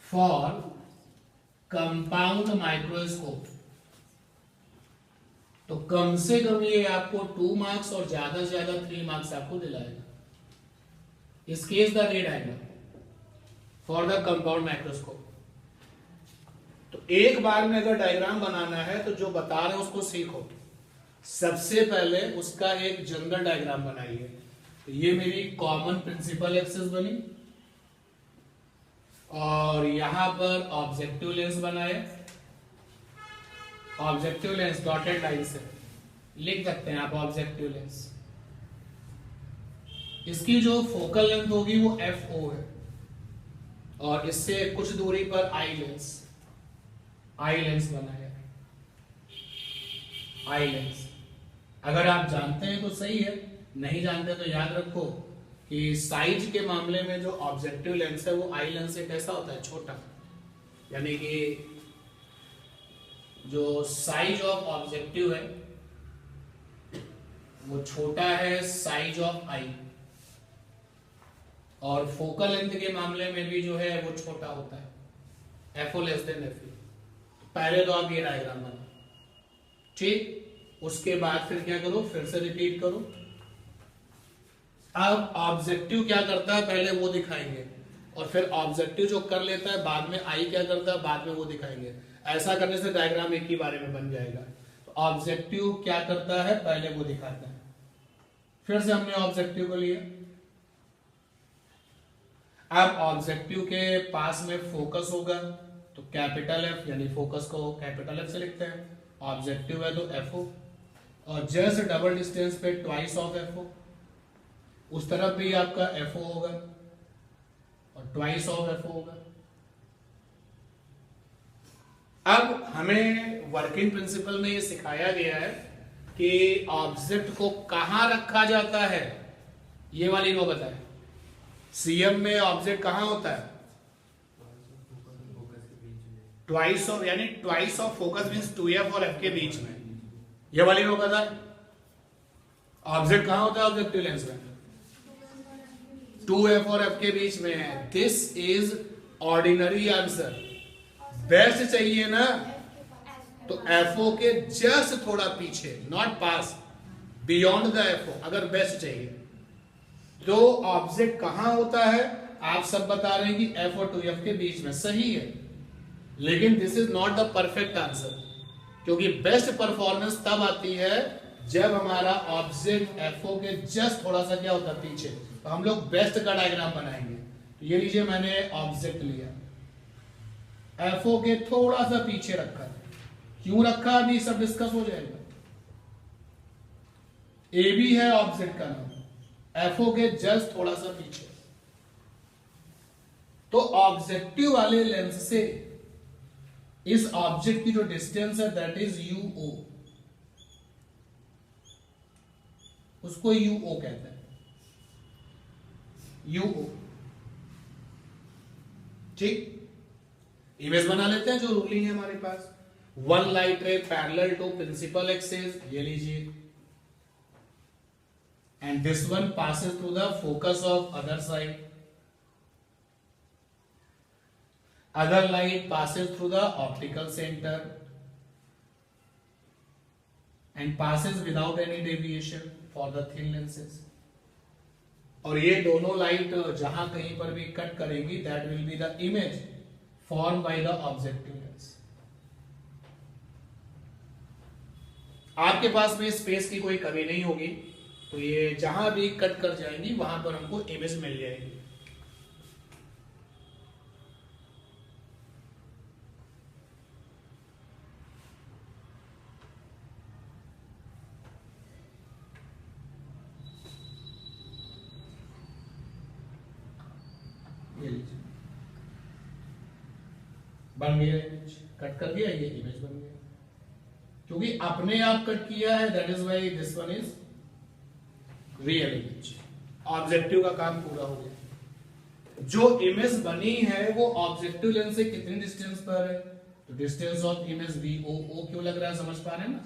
for compound microscope, तो कम से कम ये आपको 2 मार्क्स और ज्यादा से ज्यादा 3 मार्क्स आपको दिलाएगा। Sketch the ray diagram for the compound microscope. तो एक बार में अगर डायग्राम बनाना है तो जो बता रहे हैं उसको सीखो। सबसे पहले उसका एक जनरल डायग्राम बनाइए। तो ये मेरी कॉमन प्रिंसिपल एक्सिस बनी, और यहां पर ऑब्जेक्टिव लेंस बनाए, ऑब्जेक्टिव लेंस डॉटेड लाइन से, लिख सकते हैं आप ऑब्जेक्टिव लेंस। इसकी जो फोकल लेंथ होगी वो FO है, और इससे कुछ दूरी पर आई लेंस बना है। आई लेंस अगर आप जानते हैं तो सही है, नहीं जानते तो याद रखो कि साइज के मामले में जो ऑब्जेक्टिव लेंस है वो आई लेंस से कैसा होता है, छोटा। यानी कि जो साइज ऑफ ऑब्जेक्टिव है वो छोटा है साइज ऑफ आई, और फोकल लेंथ के मामले में भी जो है वो छोटा होता है, FO लेस देन FE। पहले तो आप ये डायग्राम बनाओ, ठीक। उसके बाद फिर क्या करो, फिर से रिपीट करो। अब ऑब्जेक्टिव क्या करता है पहले वो दिखाएंगे, और फिर ऑब्जेक्टिव जो कर लेता है बाद में आई क्या करता है बाद में वो दिखाएंगे। ऐसा करने से डायग्राम एक ही बारे में बन जाएगा। तो ऑब्जेक्टिव क्या करता है पहले वो दिखाता है। फिर से हमने ऑब्जेक्टिव को लिया, अब ऑब्जेक्टिव के पास में फोकस होगा तो कैपिटल F, यानी फोकस को कैपिटल F से लिखते हैं। ऑब्जेक्टिव है तो FO, और जस्ट डबल डिस्टेंस पे ट्वाइस ऑफ FO। उस तरफ भी आपका FO होगा और ट्वाइस ऑफ FO होगा। अब हमें वर्किंग प्रिंसिपल में ये सिखाया गया है कि ऑब्जेक्ट को कहां रखा जाता है, ये वाली नो बताए। CM में ऑब्जेक्ट कहां होता है, ट्वाइस ऑफ, यानी twice of focus means 2F और F के बीच में। ये वाली नो पता है ऑब्जेक्ट कहां होता है ऑब्जेक्टिव लेंस में, 2F और F के बीच में है। This is ordinary answer. Best चाहिए ना तो FO के जस्ट थोड़ा पीछे, not pass, beyond the FO अगर बेस्ट चाहिए। तो ऑब्जेक्ट कहां होता है आप सब बता रहे हैं कि F और 2F के बीच में, सही है, लेकिन this is not the perfect answer, क्योंकि बेस्ट परफॉर्मेंस तब आती है जब हमारा ऑब्जेक्ट FO के जस्ट थोड़ा सा क्या होता है पीछे। तो हम लोग बेस्ट का डायग्राम बनाएंगे। तो ये लीजिए मैंने ऑब्जेक्ट लिया, FO के थोड़ा सा पीछे रखा। क्यों रखा अभी सब डिस्कस हो जाएगा। AB है ऑब्जेक्ट का नाम, FO के जस्ट थोड़ा सा पीछे। तो ऑब्जेक्टिव वाले लेंस से इस ऑब्जेक्ट की जो डिस्टेंस है दैट इज UO, उसको UO कहते हैं, UO, ठीक। इमेज बना लेते हैं, जो रूलिंग है हमारे पास। One light ray parallel to principal axis, ये लीजिए, and this one passes through the focus of other side. Other light passes through the optical center and passes without any deviation for the thin lenses. और ये दोनों light जहां कहीं पर भी cut करेंगी that will be the image formed by the objective lens. आपके पास में स्पेस की कोई कमी नहीं होगी, तो ये जहां भी कट कर जाएंगी वहां पर हमको इमेज मिल जाएगी। बन गया इमेज, कट कर दिया, ये इमेज बन गया, क्योंकि अपने आप कट किया है, that is why this one is real image. Objective का काम पूरा हो गया। जो इमेज बनी है वो ऑब्जेक्टिव लेंस से कितनी डिस्टेंस पर है, तो distance of image VO। O क्यों लग रहा है समझ पा रहे हैं ना,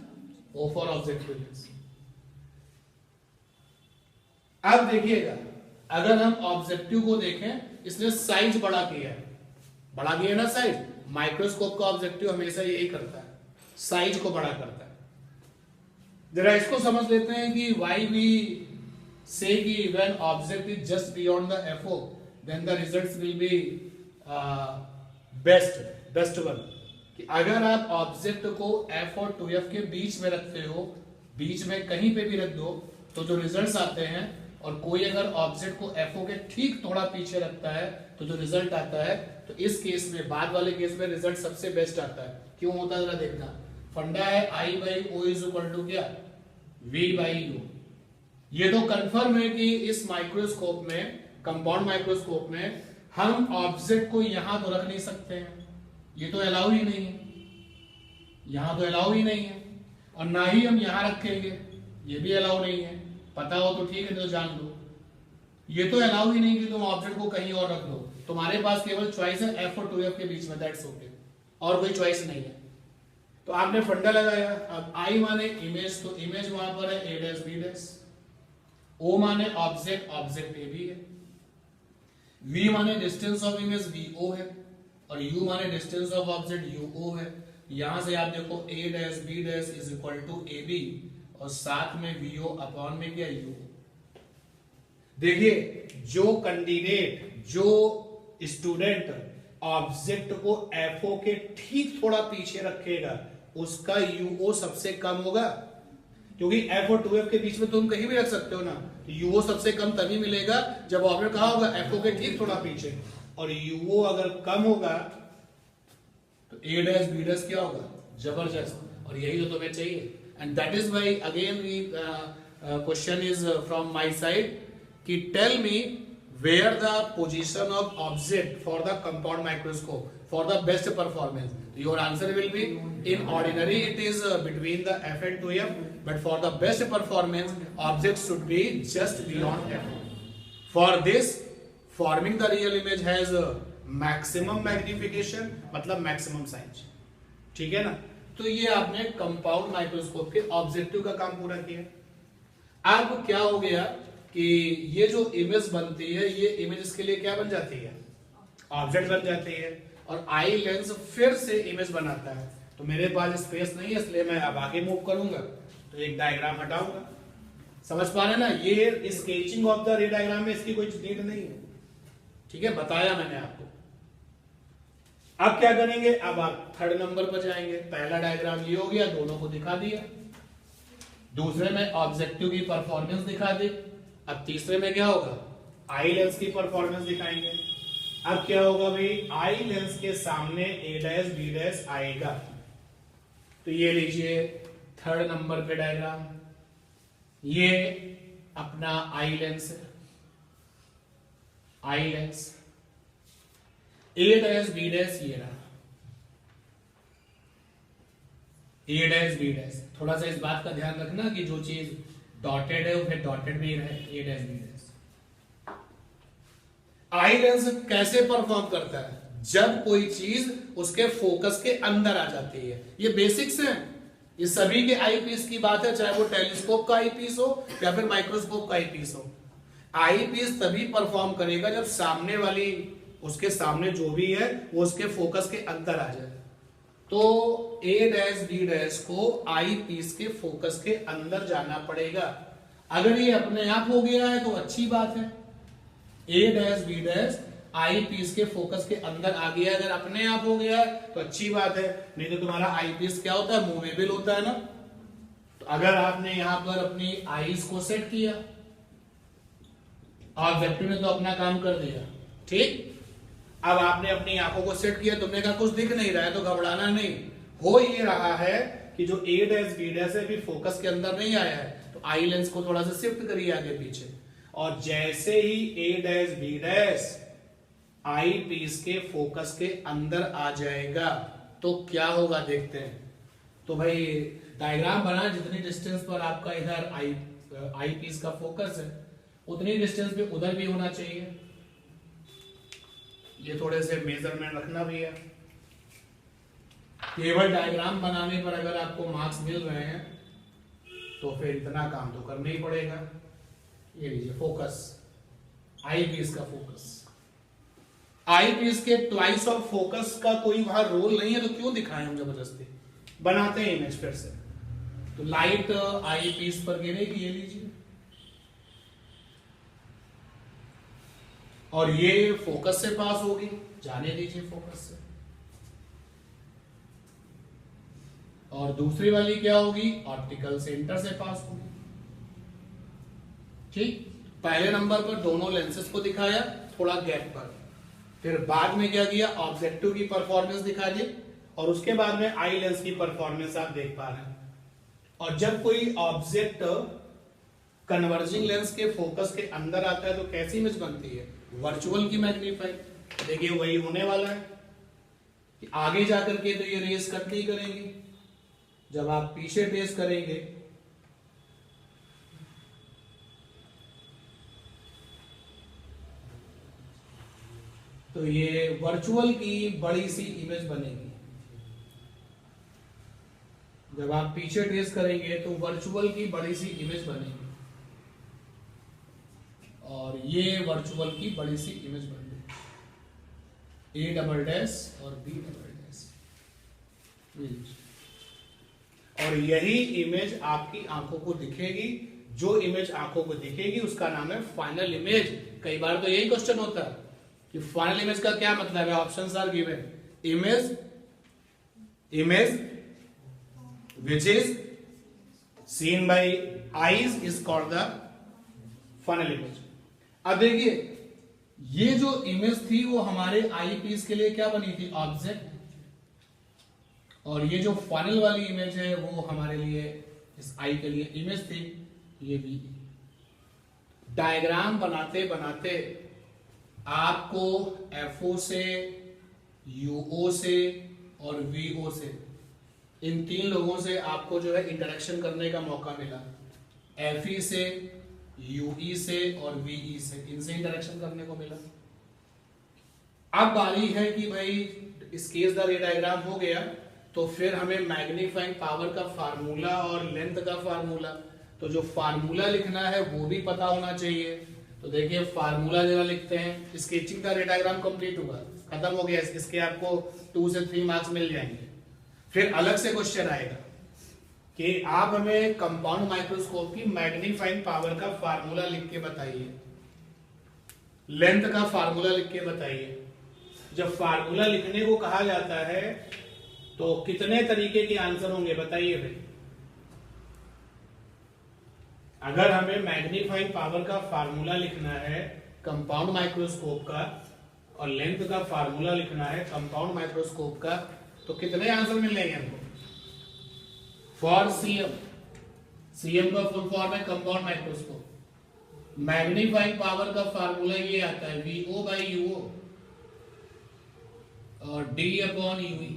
O फॉर ऑब्जेक्टिव लेंस। अब देखिएगा, अगर हम ऑब्जेक्टिव को देखें, इसने साइज बड़ा किया है, बड़ा किया ना साइज। माइक्रोस्कोप का ऑब्जेक्टिव हमेशा यही करता है, साइज को बड़ा करता है। जरा इसको समझ लेते हैं कि व्हाई वी से कि when object is just beyond the FO then the results will be best one. कि अगर आप ऑब्जेक्ट को F और 2F के बीच में रखते हो, बीच में कहीं पे भी रख दो, तो जो रिजल्ट्स आते हैं, और कोई अगर ऑब्जेक्ट को FO के ठीक थोड़ा पीछे रखता है तो जो रिजल्ट आता है, तो इस केस में, बाद वाले केस में रिजल्ट सबसे बेस्ट आता है। क्यों होता है जरा देखना। फंडा है I/O इज इक्वल टू क्या, V/U। ये तो कंफर्म है कि इस माइक्रोस्कोप में, कंपाउंड माइक्रोस्कोप में, हम ऑब्जेक्ट को यहां तो रख नहीं सकते हैं, ये तो अलाउ ही नहीं है, यहां तो अलाउ ही नहीं है, और ना ही हम यहां रखेंगे, ये भी अलाउ नहीं है। पता हो तो ठीक है, तो जान लो, ये तो अलाउ ही नहीं कि तुम ऑब्जेक्ट को कहीं और रख दो। तुम्हारे पास केवल चॉइस है F और 2F के बीच में, दैट्स ओके, और कोई चॉइस नहीं है। तो आपने फंडा लगाया। अब I माने इमेज, तो इमेज वहां पर है A', B'। O माने ऑब्जेक्ट, ऑब्जेक्ट A भी है। V माने डिस्टेंस ऑफ इमेज, VO है, और U माने डिस्टेंस ऑफ ऑब्जेक्ट, UO है। यहां से आप देखो A', B' is equal to AB, और साथ में VO अपॉन में क्या, UO। देखिए, जो कैंडिडेट, जो स्टूडेंट ऑब्जेक्ट को FO के ठीक थोड़ा पीछे रखेगा, उसका UO सबसे कम होगा, क्योंकि F और 2F के बीच में तुम कहीं भी रख सकते हो ना। तो UO सबसे कम तभी मिलेगा जब ऑब्जेक्ट कहां होगा, FO के ठीक थोड़ा पीछे, और UO अगर कम होगा तो A', B' क्या होगा, जबरदस्त, और यही तो तुम्हें चाहिए। And that is why again question is from my side कि tell me where the position of object for the compound microscope for the best performance. Your answer will be, in ordinary it is between the F and 2F, but for the best performance object should be just beyond F. For this, forming the real image has maximum magnification, मतलब maximum size, ठीक है ना। तो ये आपने compound microscope के objective का काम पूरा किया। अब क्या हो गया कि ये जो इमेज बनती है, ये इमेज इसके लिए क्या बन जाती है, ऑब्जेक्ट बन जाती है, और आई लेंस फिर से इमेज बनाता है। तो मेरे पास स्पेस नहीं है, इसलिए मैं अब आगे मूव करूंगा, तो एक डायग्राम हटाऊंगा। समझ पा रहे ना, ये sketching of the ray diagram में इसकी कोई नीड नहीं है, ठीक है, बताया मैंने आपको। अब क्या करेंगे, अब आप थर्ड नंबर पर जाएंगे। पहला डायग्राम ये हो गया, दोनों को दिखा दिया। दूसरे में ऑब्जेक्टिव की परफॉर्मेंस दिखा दी। अब तीसरे में क्या होगा, आई लेंस की परफॉर्मेंस दिखाएंगे। अब क्या होगा भाई, आई लेंस के सामने A', B' आएगा। तो ये लीजिए थर्ड नंबर पे डायग्राम, ये अपना आई लेंस है, आई लेंस, A', B' ये रहा, A', B'। थोड़ा सा इस बात का ध्यान रखना कि जो चीज डॉटेड है वो फिर डॉटेड में ही रहे, A', B'। आई लेंस कैसे परफॉर्म करता है, जब कोई चीज उसके फोकस के अंदर आ जाती है। ये बेसिक्स हैं, ये सभी के आई पीस की बात है, चाहे वो टेलीस्कोप का आई पीस हो या फिर माइक्रोस्कोप का आई पीस हो। आई पीस तभी परफॉर्म करेगा जब सामने वाली, उसके सामने जो भी है वो उसके फोकस के अंदर आ जाए। तो A', B' को आई पीस के फोकस के अंदर जाना पड़ेगा। अगर ये अपने आप हो गया है तो अच्छी बात है, A', B' आई पीस के फोकस के अंदर आ गया। अगर अपने आप हो गया है तो अच्छी बात है, नहीं तो तुम्हारा आई पीस क्या होता है, मूवेबल होता है ना। तो अगर आपने यहां पर अपनी आईज को सेट किया, ऑब्जेक्टिव ने तो अपना काम कर दिया, ठीक। अब आपने अपनी आंखों को सेट किया, तुमने कहा कुछ दिख नहीं रहा है, तो घबराना नहीं। हो ये रहा है कि जो A', B' है भी फोकस के अंदर नहीं आया है, तो आई लेंस को थोड़ा सा शिफ्ट करिए आगे पीछे, और जैसे ही A', B' आई पीस के फोकस के अंदर आ जाएगा तो क्या होगा देखते हैं। तो भाई डायग्राम बना, जितनी डिस्टेंस पर आपका इधर आई पीस का फोकस है उतनी डिस्टेंस पे उधर भी होना चाहिए। ये थोड़े से मेजरमेंट रखना भी है। केवल डायग्राम बनाने पर अगर आपको मार्क्स मिल रहे हैं तो फिर इतना काम तो करना ही पड़ेगा। ये लीजिए फोकस, आई पीस का फोकस, आई पीस के ट्वाइस ऑफ फोकस का कोई वहां रोल नहीं है, तो क्यों दिखाएं हम जबरदस्ती। बनाते हैं इमेज फिर से। तो लाइट आई पीस पर गिरेगी, ये लीजिए, और ये फोकस से पास होगी, जाने दीजिए फोकस से। और दूसरी वाली क्या होगी, ऑप्टिकल सेंटर से पास होगी, ठीक। पहले नंबर पर दोनों लेंसेज को दिखाया थोड़ा गैप पर, फिर बाद में क्या किया, ऑब्जेक्टिव की परफॉर्मेंस दिखा दी, और उसके बाद में आई लेंस की परफॉर्मेंस आप देख पा रहे हैं। और जब कोई ऑब्जेक्ट कन्वर्जिंग लेंस के फोकस के अंदर आता है तो कैसी इमेज बनती है? वर्चुअल की मैग्नीफाइड। देखिए वही होने वाला है कि आगे जाकर के तो ये रेस कट नहीं करेंगे, जब आप पीछे ट्रेस करेंगे तो ये वर्चुअल की बड़ी सी इमेज बनेगी। जब आप पीछे ट्रेस करेंगे तो वर्चुअल की बड़ी सी इमेज बनेगी और ये वर्चुअल की बड़ी सी इमेज बन गई, A डबल डैश और B डबल डैश। और यही इमेज आपकी आंखों को दिखेगी। जो इमेज आंखों को दिखेगी उसका नाम है फाइनल इमेज। कई बार तो यही क्वेश्चन होता है कि फाइनल इमेज का क्या मतलब है। Options are given. Image which is seen by eyes is called the final image। अब देखिए ये जो इमेज थी वो हमारे आई पीस के लिए क्या बनी थी? ऑब्जेक्ट। और ये जो फाइनल वाली इमेज है वो हमारे लिए, इस आई के लिए इमेज थी, ये भी। डायग्राम बनाते बनाते आपको FO से, UO से और VO से, इन तीन लोगों से आपको जो है इंटरेक्शन करने का मौका मिला। FE से, UE से और VE से, इनसे इंटरेक्शन करने को मिला। अब बारी है कि भाई स्केचदार रे डायग्राम हो गया तो फिर हमें मैग्नीफाइंग पावर का फार्मूला और लेंथ का फार्मूला, तो जो फार्मूला लिखना है वो भी पता होना चाहिए। तो देखिए फार्मूला जरा लिखते हैं। स्केचिंग का रे डायग्राम कंप्लीट हुआ, खत्म हो गया। इसके आपको 2 से 3 मार्क्स मिल जाएंगे। फिर अलग से क्वेश्चन आएगा कि आप हमें कंपाउंड माइक्रोस्कोप की मैग्नीफाइंग पावर का फार्मूला लिख के बताइए, लेंथ का फार्मूला लिख के बताइए। जब फार्मूला लिखने को कहा जाता है तो कितने तरीके के आंसर होंगे बताइए भाई। अगर हमें मैग्नीफाइंग पावर का फार्मूला लिखना है कंपाउंड माइक्रोस्कोप का और लेंथ का फार्मूला लिखना है कंपाउंड माइक्रोस्कोप का, तो कितने आंसर मिलेंगे हमको? फॉर सीएम का फुल फॉर्म है कंपाउंड माइक्रोस्कोप। मैग्नीफाइंग पावर का फार्मूला ये आता है VO बाई UO और D अपॉन UE।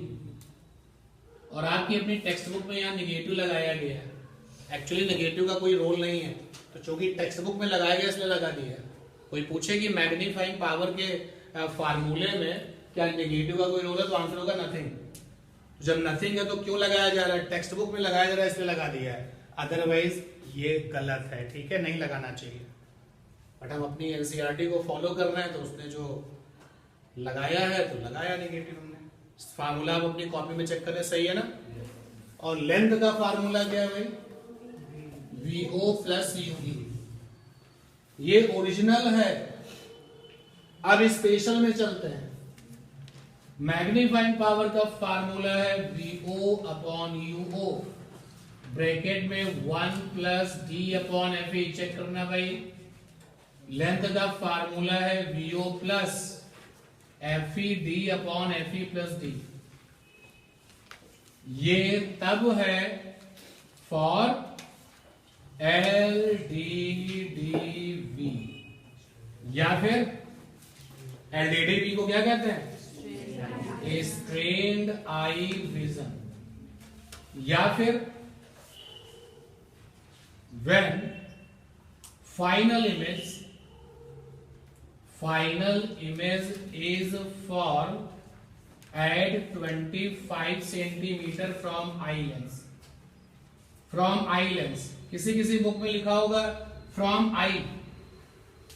और आपकी अपनी टेक्स्ट बुक में यहाँ निगेटिव लगाया गया है। एक्चुअली नेगेटिव का कोई रोल नहीं है, तो चूंकि टेक्स्ट बुक में लगाया गया इसलिए लगा दिया। कोई पूछे कि मैग्नीफाइंग पावर के फार्मूले में क्या नेगेटिव का कोई रोल है, तो आंसर होगा नथिंग। जब नथिंग है तो क्यों लगाया जा रहा है? टेक्स्ट बुक में लगाया जा रहा है इसलिए लगा दिया है, अदरवाइज ये गलत है। ठीक है, नहीं लगाना चाहिए। बट हम अपनी NCERT को फॉलो कर रहे हैं तो उसने जो लगाया है तो लगाया नेगेटिव हमने। फार्मूला आप अपनी कॉपी में चेक करें, सही है ना। और लेंथ का फार्मूला क्या है भाई? VO plus UE। ये ओरिजिनल है। अब स्पेशल में चलते हैं। मैग्नीफाइंग पावर का फार्मूला है VO अपॉन UO, ब्रैकेट में 1 plus D upon FE। Check करना भाई। लेंथ का फार्मूला है VO plus FE D upon FE plus D। ये तब है फॉर LDDV, या फिर LDDV को क्या कहते हैं? Strained eye vision. या फिर when final image is for at 25 centimetre from eye lens. From eye lens किसी बुक में लिखा होगा फ्रॉम आई,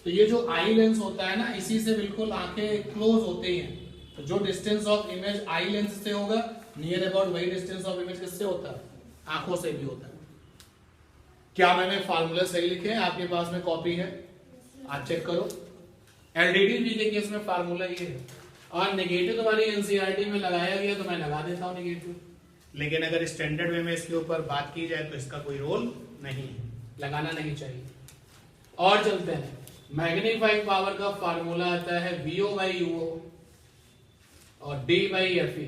तो ये जो आई लेंस होता है ना, इसी से बिल्कुल आंखें क्लोज होती हैं। तो जो distance of image eye lens से होगा, नियर अबाउट वही डिस्टेंस ऑफ इमेज किससे होता है? आंखों से भी होता है। क्या मैंने फार्मूला सही लिखे हैं? आपके पास में कॉपी है, आप चेक करो। LDDV के केस में फार्मूला ये है। और नेगेटिव तुम्हारी NCERT में लगाया गया तो मैं लगा देता हूं नेगेटिव, लेकिन अगर स्टैंडर्ड वे में इसके ऊपर बात की जाए तो इसका कोई रोल नहीं है, लगाना नहीं चाहिए। और चलते हैं। मैग्नीफाइंग पावर का फार्मूला आता है VO बाई UO और D बाई FE।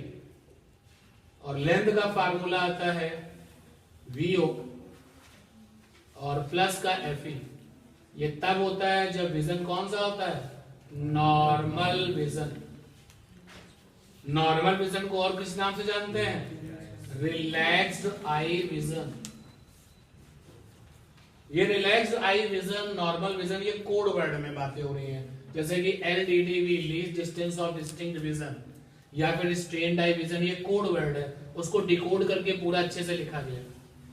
और लेंथ का फार्मूला आता है VO और प्लस का FE, ये तब होता है जब विजन कौन सा होता है? Normal vision. नॉर्मल विजन को और किस नाम से जानते हैं? Relaxed eye vision. ये relaxed eye vision, normal vision, ये कोड वर्ड में बातें हो रही हैं, जैसे कि LDDV, least distance of distinct vision, या फिर स्ट्रेन्ड आई विजन, ये कोड वर्ड है, उसको डिकोड करके पूरा अच्छे से लिखा गया।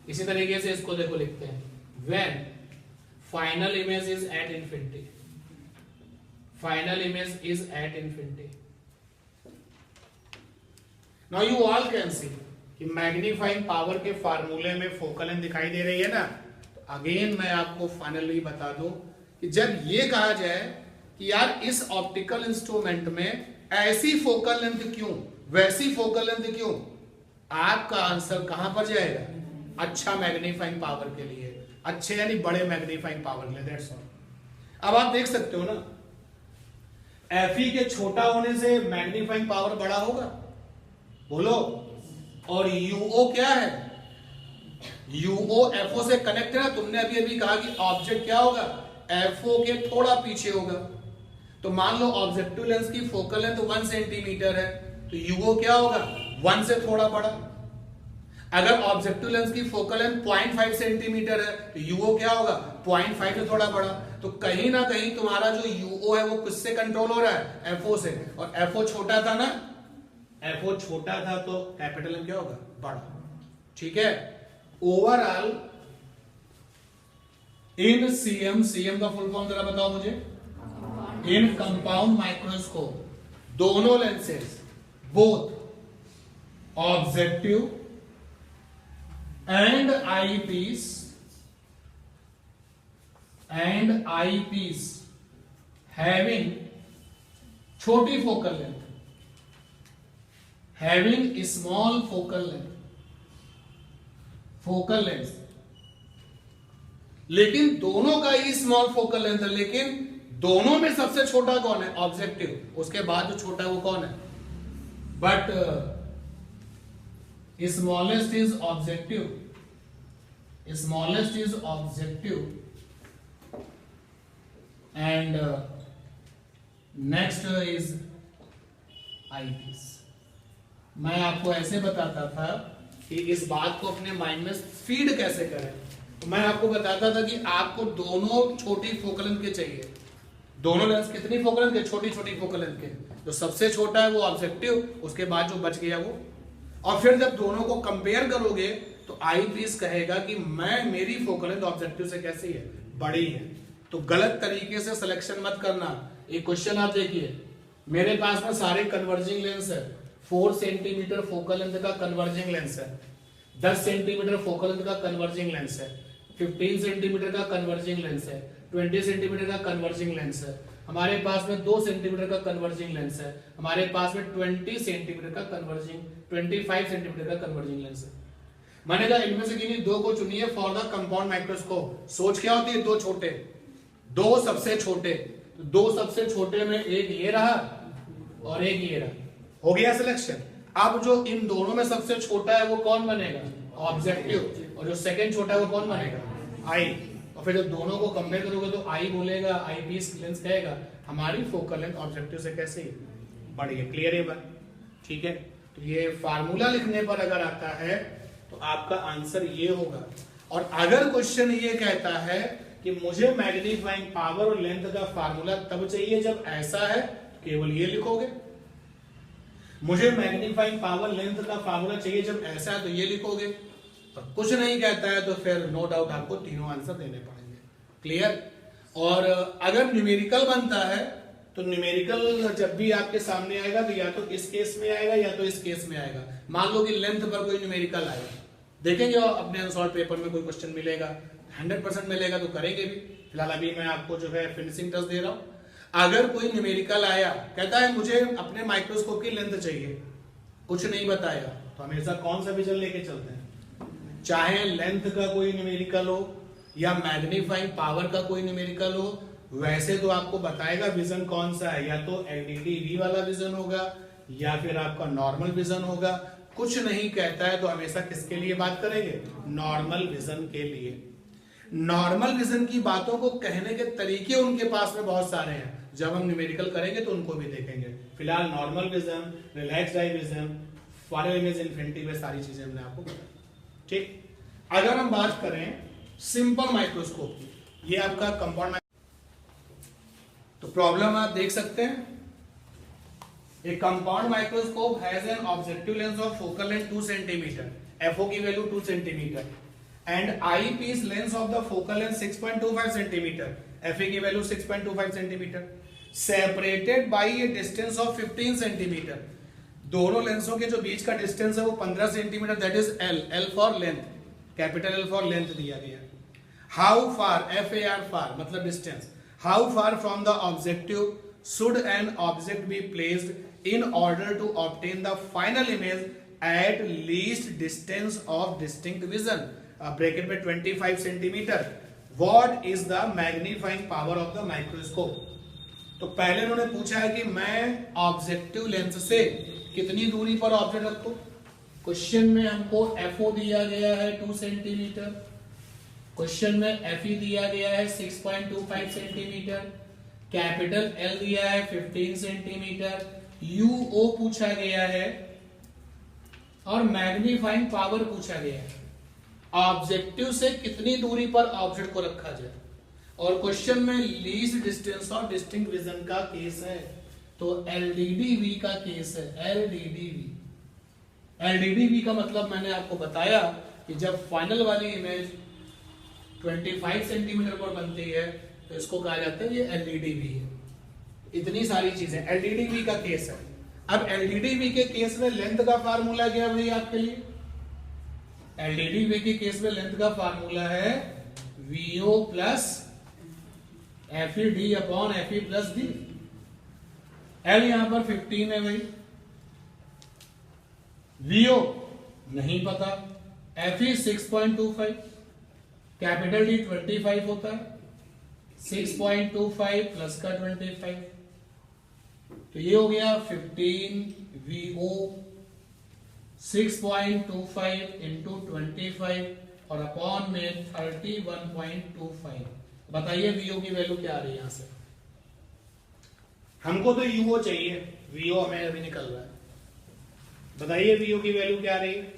इसी तरीके से इसको देखो लिखते हैं, when final image is at infinity, final image is at infinity. Now you all can see कि मैग्नीफाइंग पावर के फार्मूले में फोकल लेंथ दिखाई दे रही है ना। तो अगेन मैं आपको फाइनली बता दूं कि जब ये कहा जाए कि यार इस ऑप्टिकल इंस्ट्रूमेंट में ऐसी फोकल लेंथ क्यों, वैसी फोकल लेंथ क्यों, आपका आंसर कहां पर जाएगा? अच्छा मैग्नीफाइंग पावर के लिए, अच्छे यानी बड़े मैग्नीफाइंग पावर के लिए, दैट्स ऑल। अब आप देख सकते हो ना, FE के छोटा होने से मैग्नीफाइंग पावर बड़ा होगा, बोलो। और UO क्या है? UO FO से कनेक्ट है ना। तुमने अभी अभी कहा कि ऑब्जेक्ट क्या होगा? FO के थोड़ा पीछे होगा। तो मान लो ऑब्जेक्टिव लेंस की फोकल लेंथ 1 सेंटीमीटर है, तो UO क्या होगा? 1 से थोड़ा बड़ा। अगर ऑब्जेक्टिव लेंस की फोकल लेंथ 0.5 सेंटीमीटर है, तो UO क्या होगा? 0.5 से थोड़ा बड़ा। तो कहीं ना कहीं तुम्हारा जो UO है वो किससे कंट्रोल हो रहा है? FO से। और FO छोटा था ना, FO छोटा था तो कैपिटल M क्या होगा? बड़ा। ठीक है। ओवरऑल इन CM का फुल फॉर्म जरा बताओ मुझे। इन कंपाउंड माइक्रोस्कोप दोनों lenses, both objective and eyepiece having छोटी focal length, having small focal length, लेकिन दोनों का ही स्मॉल फोकल लेंथ है, लेकिन दोनों में सबसे छोटा कौन है? ऑब्जेक्टिव। उसके बाद जो छोटा है वो कौन है? But smallest is objective, smallest is objective and next is eyepiece. मैं आपको ऐसे बताता था कि इस बात को अपने माइंड में फीड कैसे करें। तो मैं आपको बताता था कि आपको दोनों छोटी फोकल लेंथ के चाहिए। दोनों लेंस कितनी फोकल लेंथ के? छोटी छोटी फोकल लेंथ के। जो सबसे छोटा है वो ऑब्जेक्टिव, उसके बाद जो बच गया वो। और फिर जब दोनों को कंपेयर करोगे तो आई पीस कहेगा कि मेरी फोकल लेंथ ऑब्जेक्टिव से कैसी है? बड़ी है। तो गलत तरीके से सिलेक्शन मत करना। एक क्वेश्चन आप देखिए, मेरे पास में सारे कन्वर्जिंग लेंस है। 4 सेंटीमीटर फोकल लेंथ का कन्वर्जिंग लेंस है, 10 सेंटीमीटर फोकल लेंथ का कन्वर्जिंग लेंस है, 15 सेंटीमीटर का कन्वर्जिंग लेंस है, 20 सेंटीमीटर का कन्वर्जिंग लेंस है, हमारे पास में 2 सेंटीमीटर का कन्वर्जिंग लेंस है, हमारे पास में 20 सेंटीमीटर का कन्वर्जिंग, 25 सेंटीमीटर का कन्वर्जिंग लेंस है। मैंने कहा इनमें से किन्हीं दो को चुनिए फॉर द कंपाउंड माइक्रोस्कोप। सोच क्या होती है? दो छोटे, दो सबसे छोटे। तो दो सबसे छोटे में एक ये रहा और एक ये रहा, हो गया सिलेक्शन। अब जो इन दोनों में सबसे छोटा है वो कौन बनेगा? ऑब्जेक्टिव। और जो सेकंड छोटा है वो कौन बनेगा? आई। और फिर जब दोनों को कंपेयर करोगे तो आई बोलेगा, आई पीस लेंस कहेगा हमारी फोकल लेंथ ऑब्जेक्टिव से कैसे बड़ी है। क्लियर है बात? ठीक है। तो ये फार्मूला लिखने पर अगर आता है तो आपका आंसर ये होगा। और अगर क्वेश्चन ये कहता है कि मुझे मैग्नीफाइंग पावर और लेंथ का फार्मूला तब चाहिए जब ऐसा है, तो केवल ये लिखोगे। मुझे मैग्नीफाइंग पावर लेंथ का फार्मूला चाहिए जब ऐसा है तो ये लिखोगे। और कुछ नहीं कहता है तो फिर नो डाउट आपको तीनों आंसर देने पड़ेंगे। क्लियर? और अगर न्यूमेरिकल बनता है तो न्यूमेरिकल जब भी आपके सामने आएगा तो या तो इस केस में आएगा या तो इस केस में आएगा। मान लो कि लेंथ पर कोई न्यूमेरिकल आएगा, देखेंगे और अपने अनसॉल्व पेपर में कोई क्वेश्चन मिलेगा, 100% मिलेगा तो करेंगे भी। फिलहाल अभी मैं आपको जो है फिनिशिंग टच दे रहा हूं। अगर कोई न्यूमेरिकल आया, कहता है मुझे अपने माइक्रोस्कोप की लेंथ चाहिए, कुछ नहीं बताया, तो हमेशा कौन सा विजन लेके चलते हैं? चाहे लेंथ का कोई न्यूमेरिकल हो या मैग्नीफाइंग पावर का कोई न्यूमेरिकल हो, वैसे तो आपको बताएगा विजन कौन सा है। या तो LDDV वाला विजन होगा या फिर आपका नॉर्मल विजन होगा। कुछ नहीं कहता है तो हमेशा किसके लिए बात करेंगे? नॉर्मल विजन के लिए। नॉर्मल विजन की बातों को कहने के तरीके उनके पास में बहुत सारे हैं, जब हम न्यूमेरिकल करेंगे तो उनको भी देखेंगे। फिलहाल normal vision, relaxed eye vision, final image infinity, वे सारी चीजें हमने आपको बताई। ठीक, अगर हम बात करें सिंपल माइक्रोस्कोप की, ये आपका कंपाउंड, तो प्रॉब्लम आप देख सकते हैं। A compound microscope has an objective length of focal length 2 centimeter, FO की value 2 centimeter, and eyepiece length of the focal length 6.25 centimeter, FA की value 6.25 centimeter, separated by a distance of 15 centimeter. दोनों लेंसों के जो बीच का distance है वो 15 centimetre, that is L for length, capital L for length दिया गया है। हाउ फार, FAR फार मतलब distance, how far from the objective should an object be placed in order to obtain the final image at least distance of distinct vision, bracket में 25 centimeter. What is the magnifying power of the microscope? तो पहले उन्होंने पूछा है कि मैं objective lens से कितनी दूरी पर ऑब्जेक्ट रखूं। क्वेश्चन में हमको FO दिया गया है 2 सेंटीमीटर, क्वेश्चन में FE दिया गया है 6.25 सेंटीमीटर, कैपिटल L दिया है 15 सेंटीमीटर, UO पूछा गया है और मैग्नीफाइंग पावर पूछा गया है। ऑब्जेक्टिव से कितनी दूरी पर ऑब्जेक्ट को रखा जाए, और क्वेश्चन में लीस्ट डिस्टेंस और डिस्टिंक्ट विजन का केस है, तो LDDV का केस है। LDDV का मतलब मैंने आपको बताया कि जब फाइनल वाली इमेज 25 सेंटीमीटर पर बनती है तो इसको कहा जाता है ये LDDV है। इतनी सारी चीजें LDDV का केस है। अब LDDV के केस में लेंथ का फार्मूला क्या है भाई आपके लिए? LDDV के केस में लेंथ का फार्मूला है VO plus FED upon FE plus D। L यहां पर 15 है भाई, VO नहीं पता, FE 6.25, कैपिटल D 25 होता है, 6.25 प्लस का 25, तो ये हो गया 15 VO 6.25 इंटू 25 और अपॉन में 31.25। बताइए VO की वैल्यू क्या आ रही है यहां से? हमको तो UO चाहिए, VO हमें अभी निकल रहा है। बताइए VO की वैल्यू क्या आ रही है?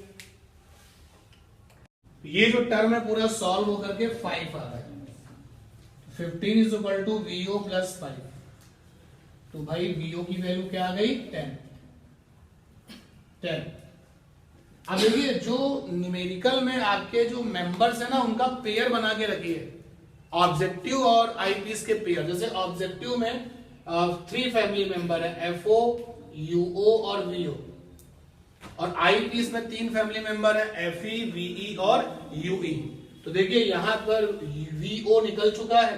ये जो टर्म है पूरा सॉल्व होकर के 5 आ रहा है। 15 is equal to VO plus 5, तो भाई VO की वैल्यू क्या आ गई? 10। अब देखिए जो न्यूमेरिकल में आपके जो मेंबर्स है ना उनका पेयर बना के रखिए, ऑब्जेक्टिव और आईपीस के पेयर। जैसे ऑब्जेक्टिव में 3 फैमिली मेंबर है, FO, UO और VO, और आईपीस में 3 फैमिली मेंबर है, FE, VE और UE। तो देखिए यहां पर VO निकल चुका है,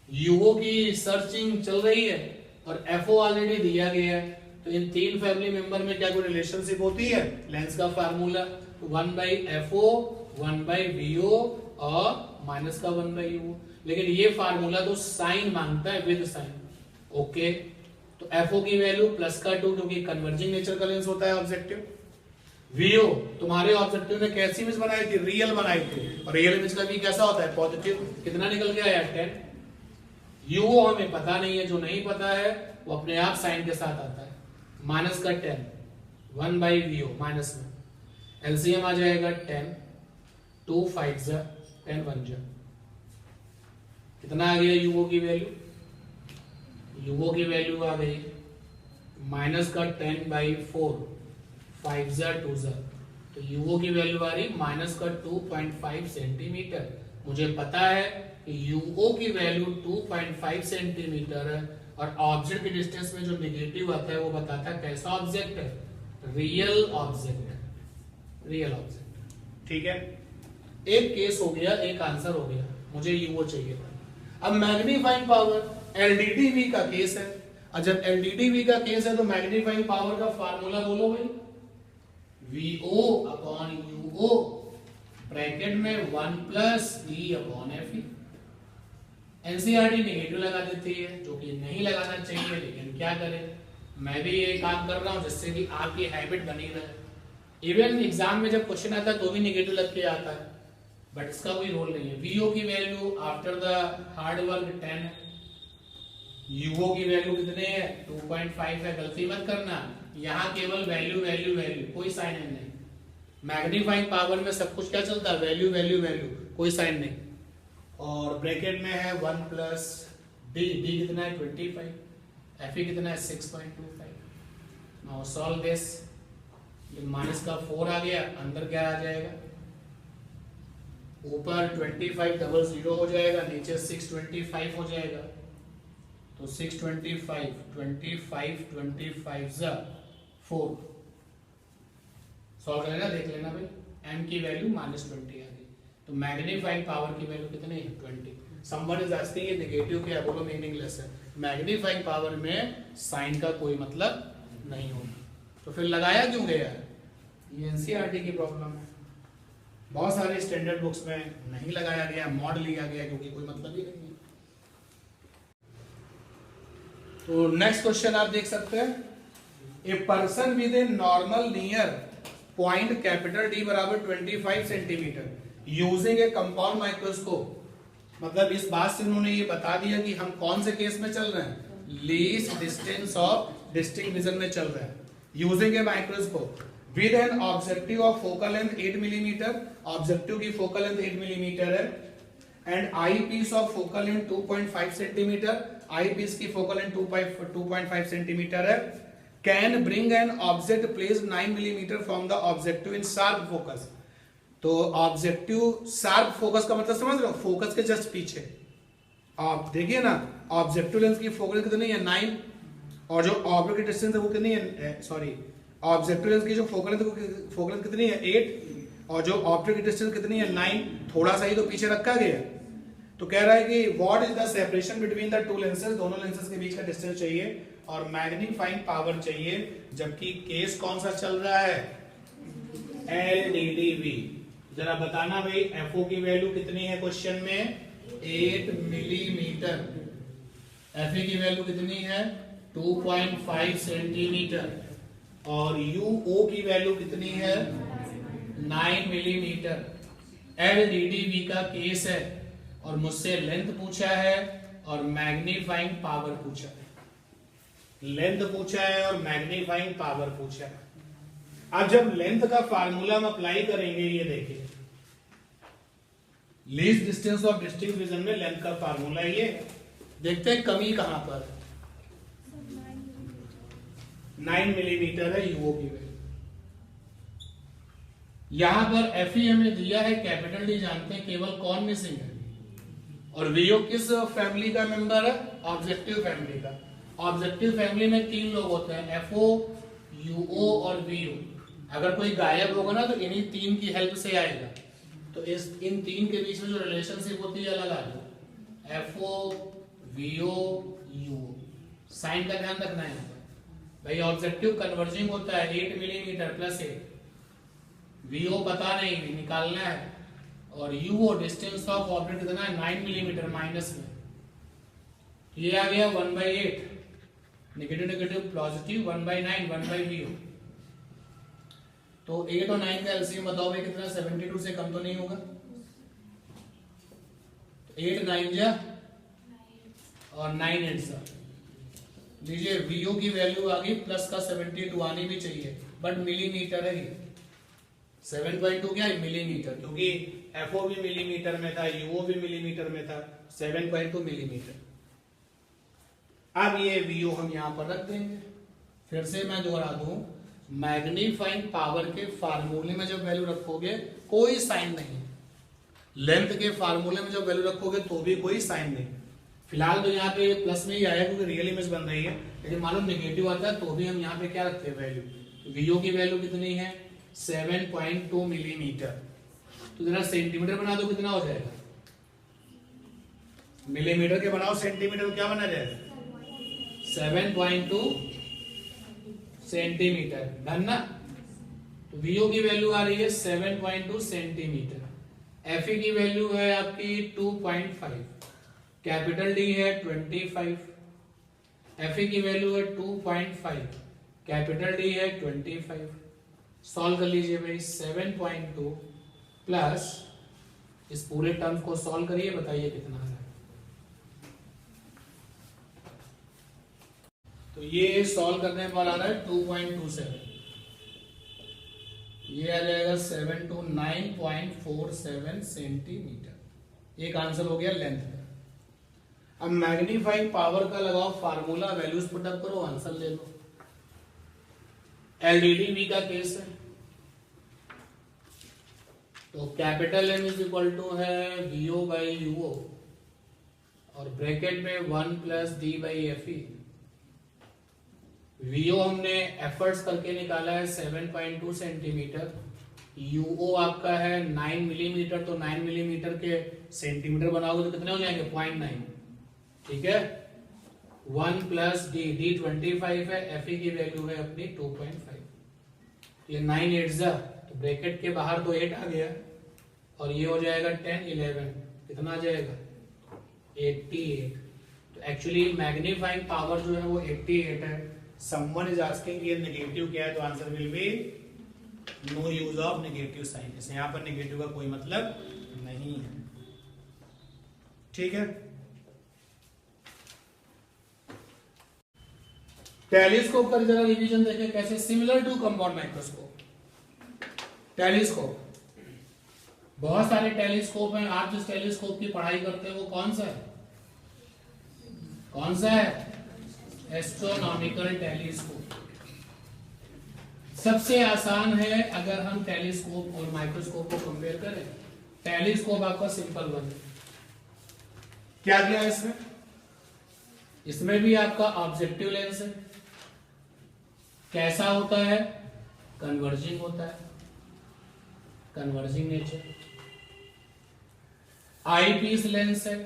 UO की सर्चिंग चल रही है और FO ऑलरेडी दिया गया है। तो इन 3 फैमिली मेंबर में क्या कोई रिलेशनशिप होती है? लेंस का फार्मूला 1/FO 1/VO और माइनस का 1/UO। लेकिन ये फार्मूला तो साइन मांगता है विद साइन। ओके, तो FO की वैल्यू प्लस का 2 क्योंकि कन्वर्जिंग नेचर का लेंस होता है ऑब्जेक्टिव। VO तुम्हारे ऑब्जेक्टिव ने कैसी इमेज बनाई थी? रियल बनाई थी, और रियल इमेज का भी कैसा होता है? पॉजिटिव। कितना निकल गया यार? 10। UO हमें पता नहीं है, जो नहीं पता है वो अपने आप साइन के साथ आता है, माइनस का 10 1/VO माइनस में एलसीएम आ जाएगा 10, 2 5 जा 10 1 जा, कितना आ गया UO की वैल्यू? UO की वैल्यू आ गई माइनस का 10/4, 5 जा 2 जा, तो UO की वैल्यू आ रही माइनस का 2.5 सेंटीमीटर। मुझे पता है कि UO की वैल्यू 2.5 सेंटीमीटर है, और ऑब्जेक्ट की डिस्टेंस में जो नेगेटिव आता है वो बताता है कैसा ऑब्जेक्ट है? Real object, real object. ठीक है, एक केस हो गया, एक आंसर हो गया, मुझे UO चाहिए था। अब मैग्नीफाइंग पावर LDDV का केस है, और जब LDDV का केस है तो मैग्नीफाइंग पावर का फार्मूला बोलो भाई, VO अपॉन UO ब्रैकेट में 1 plus E upon FE। NCERT negative लगा देती है, जो कि नहीं लगाना चाहिए, लेकिन क्या करें, मैं भी ये काम कर रहा हूं जिससे कि आपकी हैबिट बनी रहे। इवन एग्जाम में जब क्वेश्चन आता है तो भी नेगेटिव लग के आता है, बट इसका कोई रोल नहीं है। वीओ की value after the hard work 10 है, यूओ की वैल्यू कितने है 2.5 है। गलती मत करना, यहाँ केवल वैल्यू वैल्यू वैल्यू, कोई साइन नहीं। मैग्नीफाइंग पावर में सब कुछ क्या चलता है, वैल्यू वैल्यू वैल्यू, कोई साइन नहीं। और ब्रैकेट में है 1 प्लस डी, डी कितना है 25, एफ कितना है 6.25। नाउ सॉल्व दिस, माइनस का 4 आ गया, अंदर क्या आ जाएगा, ऊपर 25 डबल 0 हो जाएगा, नीचे 625 हो जाएगा। तो 625 25 25 4 सॉल्व कर लेना, देख लेना भाई। m की वैल्यू -20 आ गई, तो मैग्नीफाइंग पावर की वैल्यू कितनी है 20। समवन इज आस्किंग ये नेगेटिव क्या बोलो, मीनिंगलेस है। मैग्नीफाइंग पावर में साइन का कोई मतलब नहीं होगा, तो फिर लगाया क्यों गया, ये एनसीईआरटी की प्रॉब्लम है। बहुत सारे स्टैंडर्ड बुक्स में नहीं लगाया गया, मॉड लिया गया, क्योंकि कोई मतलब ही नहीं है। तो नेक्स्ट क्वेश्चन आप देख सकते हैं, a person with a normal near point capital D बराबर 25 सेंटीमीटर यूजिंग ए कंपाउंड माइक्रोस्कोप। मतलब इस बात से उन्होंने ये बता दिया कि हम कौन से केस में चल रहे हैं, least distance of distinct vision में चल रहे हैं, using a microscope with an objective of focal length 8 millimetre, objective की फोकल लेंथ 8 मिलीमीटर है, and eyepiece of focal length 2.5 centimetre, eyepiece की फोकल लेंथ 2.5 सेंटीमीटर है, can bring an object place 9 millimetre from the objective in sharp focus. तो objective sharp focus का मतलब समझ रहे हो, फोकस के जस्ट पीछे। आप देखिए ना, ऑब्जेक्टिव लेंस की फोकल कितनी है 9, और जो ऑब्जेक्ट की डिस्टेंस है वो कितनी है, सॉरी ऑब्जेक्टिव लेंस की जो फोकल लेंथ कितनी है 8, और जो ऑब्जेक्ट की डिस्टेंस कितनी है 9, थोड़ा सा ही तो पीछे रखा गया। तो कह रहा है कि what is the separation between the two lenses, दोनों लेंसेज के बीच का डिस्टेंस चाहिए और मैग्नीफाइंग पावर चाहिए, जबकि केस कौन सा चल रहा है, LDDV। जरा बताना भाई, FO की वैल्यू कितनी है क्वेश्चन में 8 मिलीमीटर, FA की वैल्यू कितनी है 2.5 सेंटीमीटर, और UO की वैल्यू कितनी है 9 मिलीमीटर। LDDV का केस है और मुझसे लेंथ पूछा है और मैग्नीफाइंग पावर पूछा है, लेंथ पूछा है और मैग्नीफाइंग पावर पूछा है। अब जब लेंथ का फार्मूला हम अप्लाई करेंगे, ये देखिए least distance of distinct vision में लेंथ का फार्मूला ये, देखते हैं कमी कहां पर, 9 मिलीमीटर है यूओ की वैल्यू। यहां पर एफई हमें दिया है, कैपिटल डी जानते हैं, केवल कौन मिसिंग है, और वीओ किस फैमिली का मेंबर है, ऑब्जेक्टिव फैमिली का। ऑब्जेक्टिव फैमिली में 3 लोग होते हैं, एफओ, यूओ और वीओ। अगर कोई गायब होगा ना तो इन्हीं 3 की हेल्प से आएगा। तो इन 3 के बीच में जो रिलेशनशिप होती है अलग अलग, एफओ, वीओ, यूओ। साइन का ध्यान रखना है भाई, ऑब्जेक्टिव कन्वर्जिंग होता है 8 मिलीमीटर प्लस 8, वीओ पता नहीं निकालना है, और यूओ डिस्टेंस ऑफ ऑब्जेक्ट कितना है 9 मिलीमीटर माइनस में, ये आ गया 1/8, नेगेटिव नेगेटिव पॉजिटिव 1/9, 1/वीओ। तो 8 और 9 का एलसीएम बताओ भाई कितना, 72 से कम तो नहीं होगा, 8 9 जा और 9 8 जा, लीजिए वीओ की वैल्यू आ गई, प्लस का 72 आनी भी चाहिए, बट मिलीमीटर है ये, 7.2 क्या है मिलीमीटर, क्योंकि एफओ भी मिलीमीटर में था, यूओ भी मिलीमीटर में था, 7.2 मिलीमीटर। अब ये वीओ हम यहां पर रख देंगे। फिर से मैं दोहरा दूं, मैग्नीफाइंग पावर के फार्मूले में जब वैल्यू रखोगे कोई साइन नहीं, लेंथ के फार्मूले में जब वैल्यू रखोगे तो भी कोई साइन नहीं। फिलहाल तो यहाँ पे प्लस में ही आया क्योंकि रियल इमेज बन रही है, लेकिन मालूम नेगेटिव आता है तो भी हम यहाँ पे क्या रखते हैं वैल्यू, वीओ की वैल्यू कितनी है 7.2 मिलीमीटर। तो जरा सेंटीमीटर बना दो, कितना हो जाएगा, मिलीमीटर के बनाओ सेंटीमीटर क्या बना जाएगा 7.2 सेंटीमीटर, डन ना। तो वीओ की वैल्यू आ रही है 7.2 सेंटीमीटर, एफई की वैल्यू है आपकी 2.5, कैपिटल डी है 25, एफई की वैल्यू है 2.5, कैपिटल डी है 25। सॉल्व कर लीजिए भाई। 7.2 प्लस इस पूरे टर्म को सॉल्व करिए, बताइए कितना है। तो ये सॉल्व करने पर आ रहा है 2.27, ये आ जाएगा 729.47 सेंटीमीटर। एक आंसर हो गया लेंथ का। अब मैग्नीफाइंग पावर का लगाओ फार्मूला, वैल्यूज पुटअप करो, आंसर ले लो। एलडीडीवी का केस है तो capital M is equal to है वीओ बाई यूओ और ब्रैकेट में 1 plus D by F E. VO हमने एफर्ट्स करके निकाला है 7.2 सेंटीमीटर, यूओ आपका है 9 मिलीमीटर, तो 9 मिलीमीटर के सेंटीमीटर बनाओगे तो कितने हो जाएंगे 0.9, ठीक है। 1 प्लस डी, डी 25 है, एफ ई की वैल्यू है अपनी 2.5, ये 9 8 जा तो ब्रैकेट के बाहर तो 8 आ गया और ये हो जाएगा 10 11, कितना आ जाएगा 88। तो एक्चुअली मैग्नीफाइंग पावर जो है वो 88 है। समवन इज आस्किंग ये नेगेटिव क्या है, तो answer will be no use of negative sign. यहां पर नेगेटिव का कोई मतलब नहीं है, ठीक है। टेलीस्कोप का जरा रिवीजन देखें कैसे, similar to compound microscope. Telescope, बहुत सारे टेलीस्कोप हैं। आप जिस टेलीस्कोप की पढ़ाई करते हैं वो कौन सा है, कौन सा है, एस्ट्रोनॉमिकल टेलीस्कोप। सबसे आसान है अगर हम टेलीस्कोप और माइक्रोस्कोप को कंपेयर करें। टेलीस्कोप आपका सिंपल वन है, क्या किया इसमें, इसमें भी आपका ऑब्जेक्टिव लेंस है। कैसा होता है, कन्वर्जिंग होता है, कन्वर्जिंग नेचर। आई पीस लेंस है,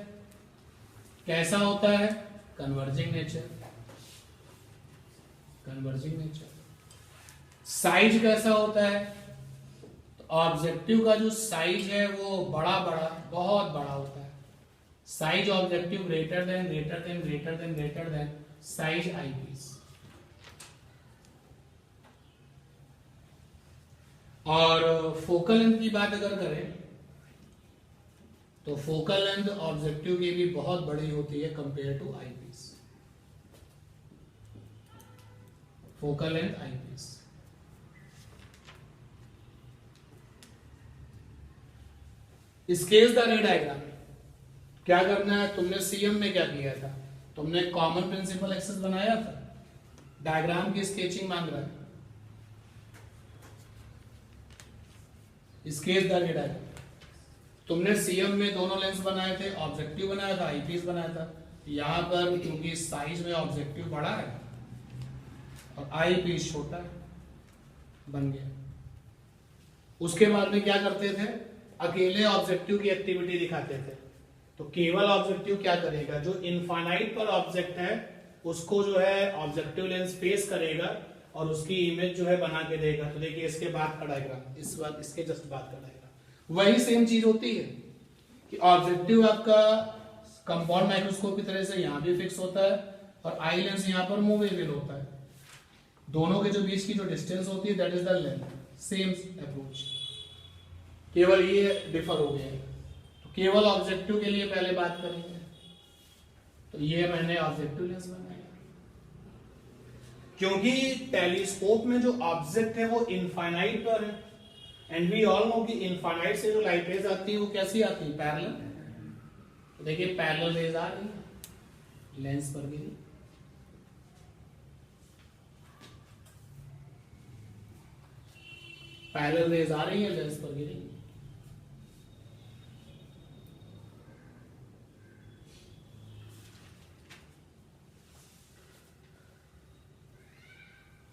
कैसा होता है, converging nature, converging nature. Size कैसा होता है, तो ऑब्जेक्टिव का जो साइज है वो बड़ा बड़ा बहुत बड़ा होता है। Size objective greater than greater than greater than greater than size eyepiece. और फोकल लेंथ की बात अगर करें तो फोकल लेंथ ऑब्जेक्टिव की भी बहुत बड़ी होती है compare to eyepiece. Focal length eyepiece. Sketch the ray diagram, क्या करना है, तुमने सीएम में क्या किया था, तुमने कॉमन प्रिंसिपल एक्सेस बनाया था, डायग्राम की स्केचिंग मांग रहा है। स्केच द रे डायग्राम, तुमने सीएम में दोनों लेंस बनाए थे, ऑब्जेक्टिव बनाया था, आईपीस बनाया था। यहां पर क्योंकि साइज में ऑब्जेक्टिव बड़ा है और आईपीस छोटा है, बन गया। उसके बाद में क्या करते थे, अकेले ऑब्जेक्टिव की एक्टिविटी दिखाते थे। तो केवल ऑब्जेक्टिव क्या करेगा, जो इनफाइनाइट पर ऑब्जेक्ट है उसको जो है ऑब्जेक्टिव लेंस फेस करेगा और उसकी इमेज जो है बना के देगा। तो देखिए इसके बाद का डायग्राम, इस बात इसके जस्ट बाद का डायग्राम वही सेम चीज होती है कि ऑब्जेक्टिव आपका कंपाउंड माइक्रोस्कोप की तरह से यहां भी फिक्स होता है और आई लेंस यहां पर मूवेबल होता है। दोनों के जो बीच की जो डिस्टेंस होती है that is the length, same approach, केवल ये डिफर हो गया है। तो केवल ऑब्जेक्टिव के लिए पहले बात करेंगे। तो ये मैंने ऑब्जेक्टिव लेंस बनाया क्योंकि टेलीस्कोप में जो ऑब्जेक्ट है वो इनफाइनाइट पर है एंड वी ऑल नो कि इनफाइनाइट से जो लाइट रेज आती है वो कैसी आती है, पैरेलल। तो देखिए पैरेलल रेज आ रही है, लेंस पर गिरी, पैरेलल रेज आ रही है, लेंस पर गिरी।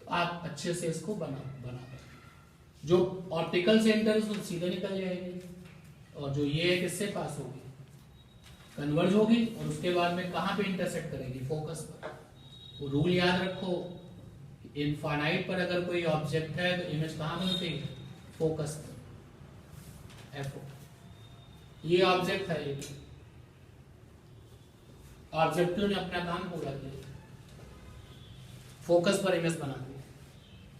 तो आप अच्छे से इसको बना जो ऑप्टिकल सेंटर तो सीधे निकल जाएगी और जो ये है किससे पास होगी, कन्वर्ज होगी और उसके बाद में कहां पे इंटरसेक्ट करेगी, फोकस पर। वो रूल याद रखो, इनफाइनाइट पर अगर कोई ऑब्जेक्ट है तो इमेज कहां मिलती है, फोकस पर, एफओ। ये ऑब्जेक्ट है, ये ऑब्जेक्टिव ने अपना काम पूरा किया, फोकस पर इमेज बना दी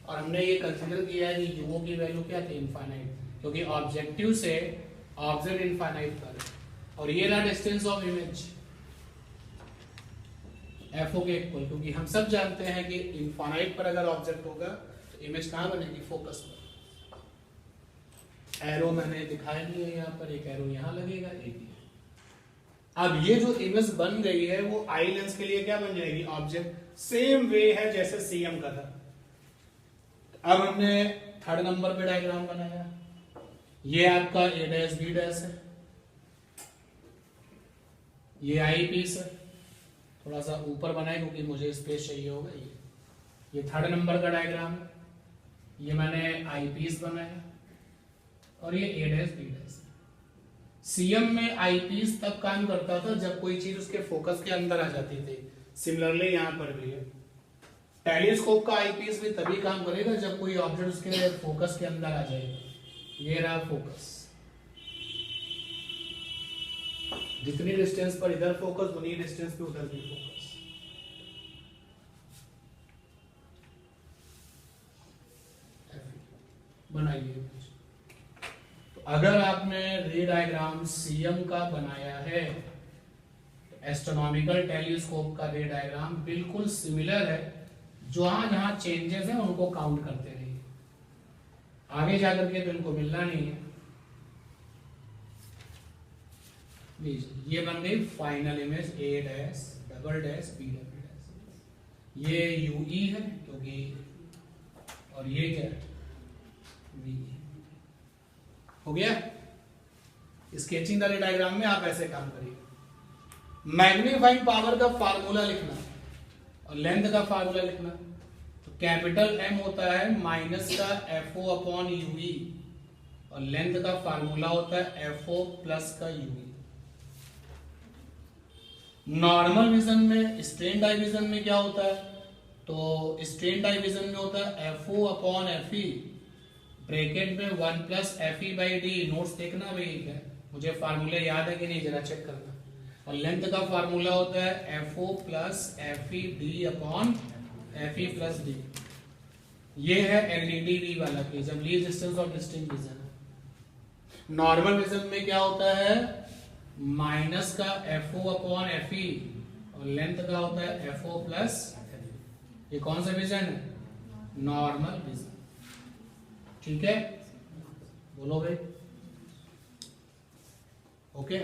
और हमने ये कंसीडर किया है कि u की वैल्यू क्या थी, इनफाइनाइट, क्योंकि ऑब्जेक्टिव से ऑब्जेक्ट इनफाइनाइट पर है। और ये रहा डिस्टेंस ऑफ इमेज FO के इक्वल, क्योंकि हम सब जानते हैं कि इनफाइनाइट पर अगर ऑब्जेक्ट होगा तो इमेज कहाँ बनेगी, फोकस पर। एरो मैंने दिखाया नहीं है यहाँ पर, एक एरो यहाँ लगेगा, एक ये। अब ये जो इमेज बन गई है वो आई लेंस के लिए क्या बन जाएगी, ऑब्जेक्ट। सेम वे है जैसे CM का था। अब हमने थर्ड नंबर पे डायग्राम बनाया, ये आपका A' B' है, ये आई पीस है, थोड़ा सा ऊपर बनाए क्योंकि मुझे स्पेस चाहिए होगा। ये थर्ड नंबर का डायग्राम है, ये मैंने आई पीस बनाया और ये A' B'। CM में आई पीस तब काम करता था जब कोई चीज उसके फोकस के अंदर आ जाती थी। सिमिलरली यहां पर भी है, टेलीस्कोप का आई पीस भी तभी काम करेगा जब कोई ऑब्जेक्ट उसके फोकस के अंदर आ जाएगा। ये रहा फोकस, जितनी डिस्टेंस पर इधर फोकस उतनी डिस्टेंस पे उधर भी फोकस। बनाइए। तो अगर आपने रे डायग्राम CM का बनाया है तो एस्ट्रोनॉमिकल टेलीस्कोप का रे डायग्राम बिल्कुल सिमिलर है। जहां जहां चेंजेस हैं उनको काउंट करते रहिए, आगे जाकर के तो इनको मिलना नहीं है। ये बन गई फाइनल इमेज A' B'। ये UE है क्योंकि, और ये क्या है, VE। हो गया। स्केचिंग द रे डायग्राम में आप ऐसे काम करिए। मैग्नीफाइंग पावर का फार्मूला लिखना और लेंथ का फार्मूला लिखना। तो कैपिटल M होता है माइनस का FO अपॉन UE और लेंथ का फार्मूला होता है FO प्लस का UE। नॉर्मल विजन में, स्ट्रेन डाई विजन में क्या होता है, तो स्ट्रेन डाई विजन में होता है FO अपॉन FE ब्रैकेट में 1 plus FE by D। Notes देखना भाई है, मुझे फार्मूले याद है कि नहीं जरा चेक करना। और लेंथ का फार्मूला होता है FO plus FE D upon FE plus D। ये है LDD वाला केस, जब लीस्ट डिस्टेंस और डिस्टिंक्ट विजन है। नॉर्मल विजन में क्या होता है, माइनस का FO अपॉन FE और लेंथ का होता है FO प्लस। ये कौन सा विजन है, नॉर्मल विजन। ठीक है, बोलो भाई। ओके।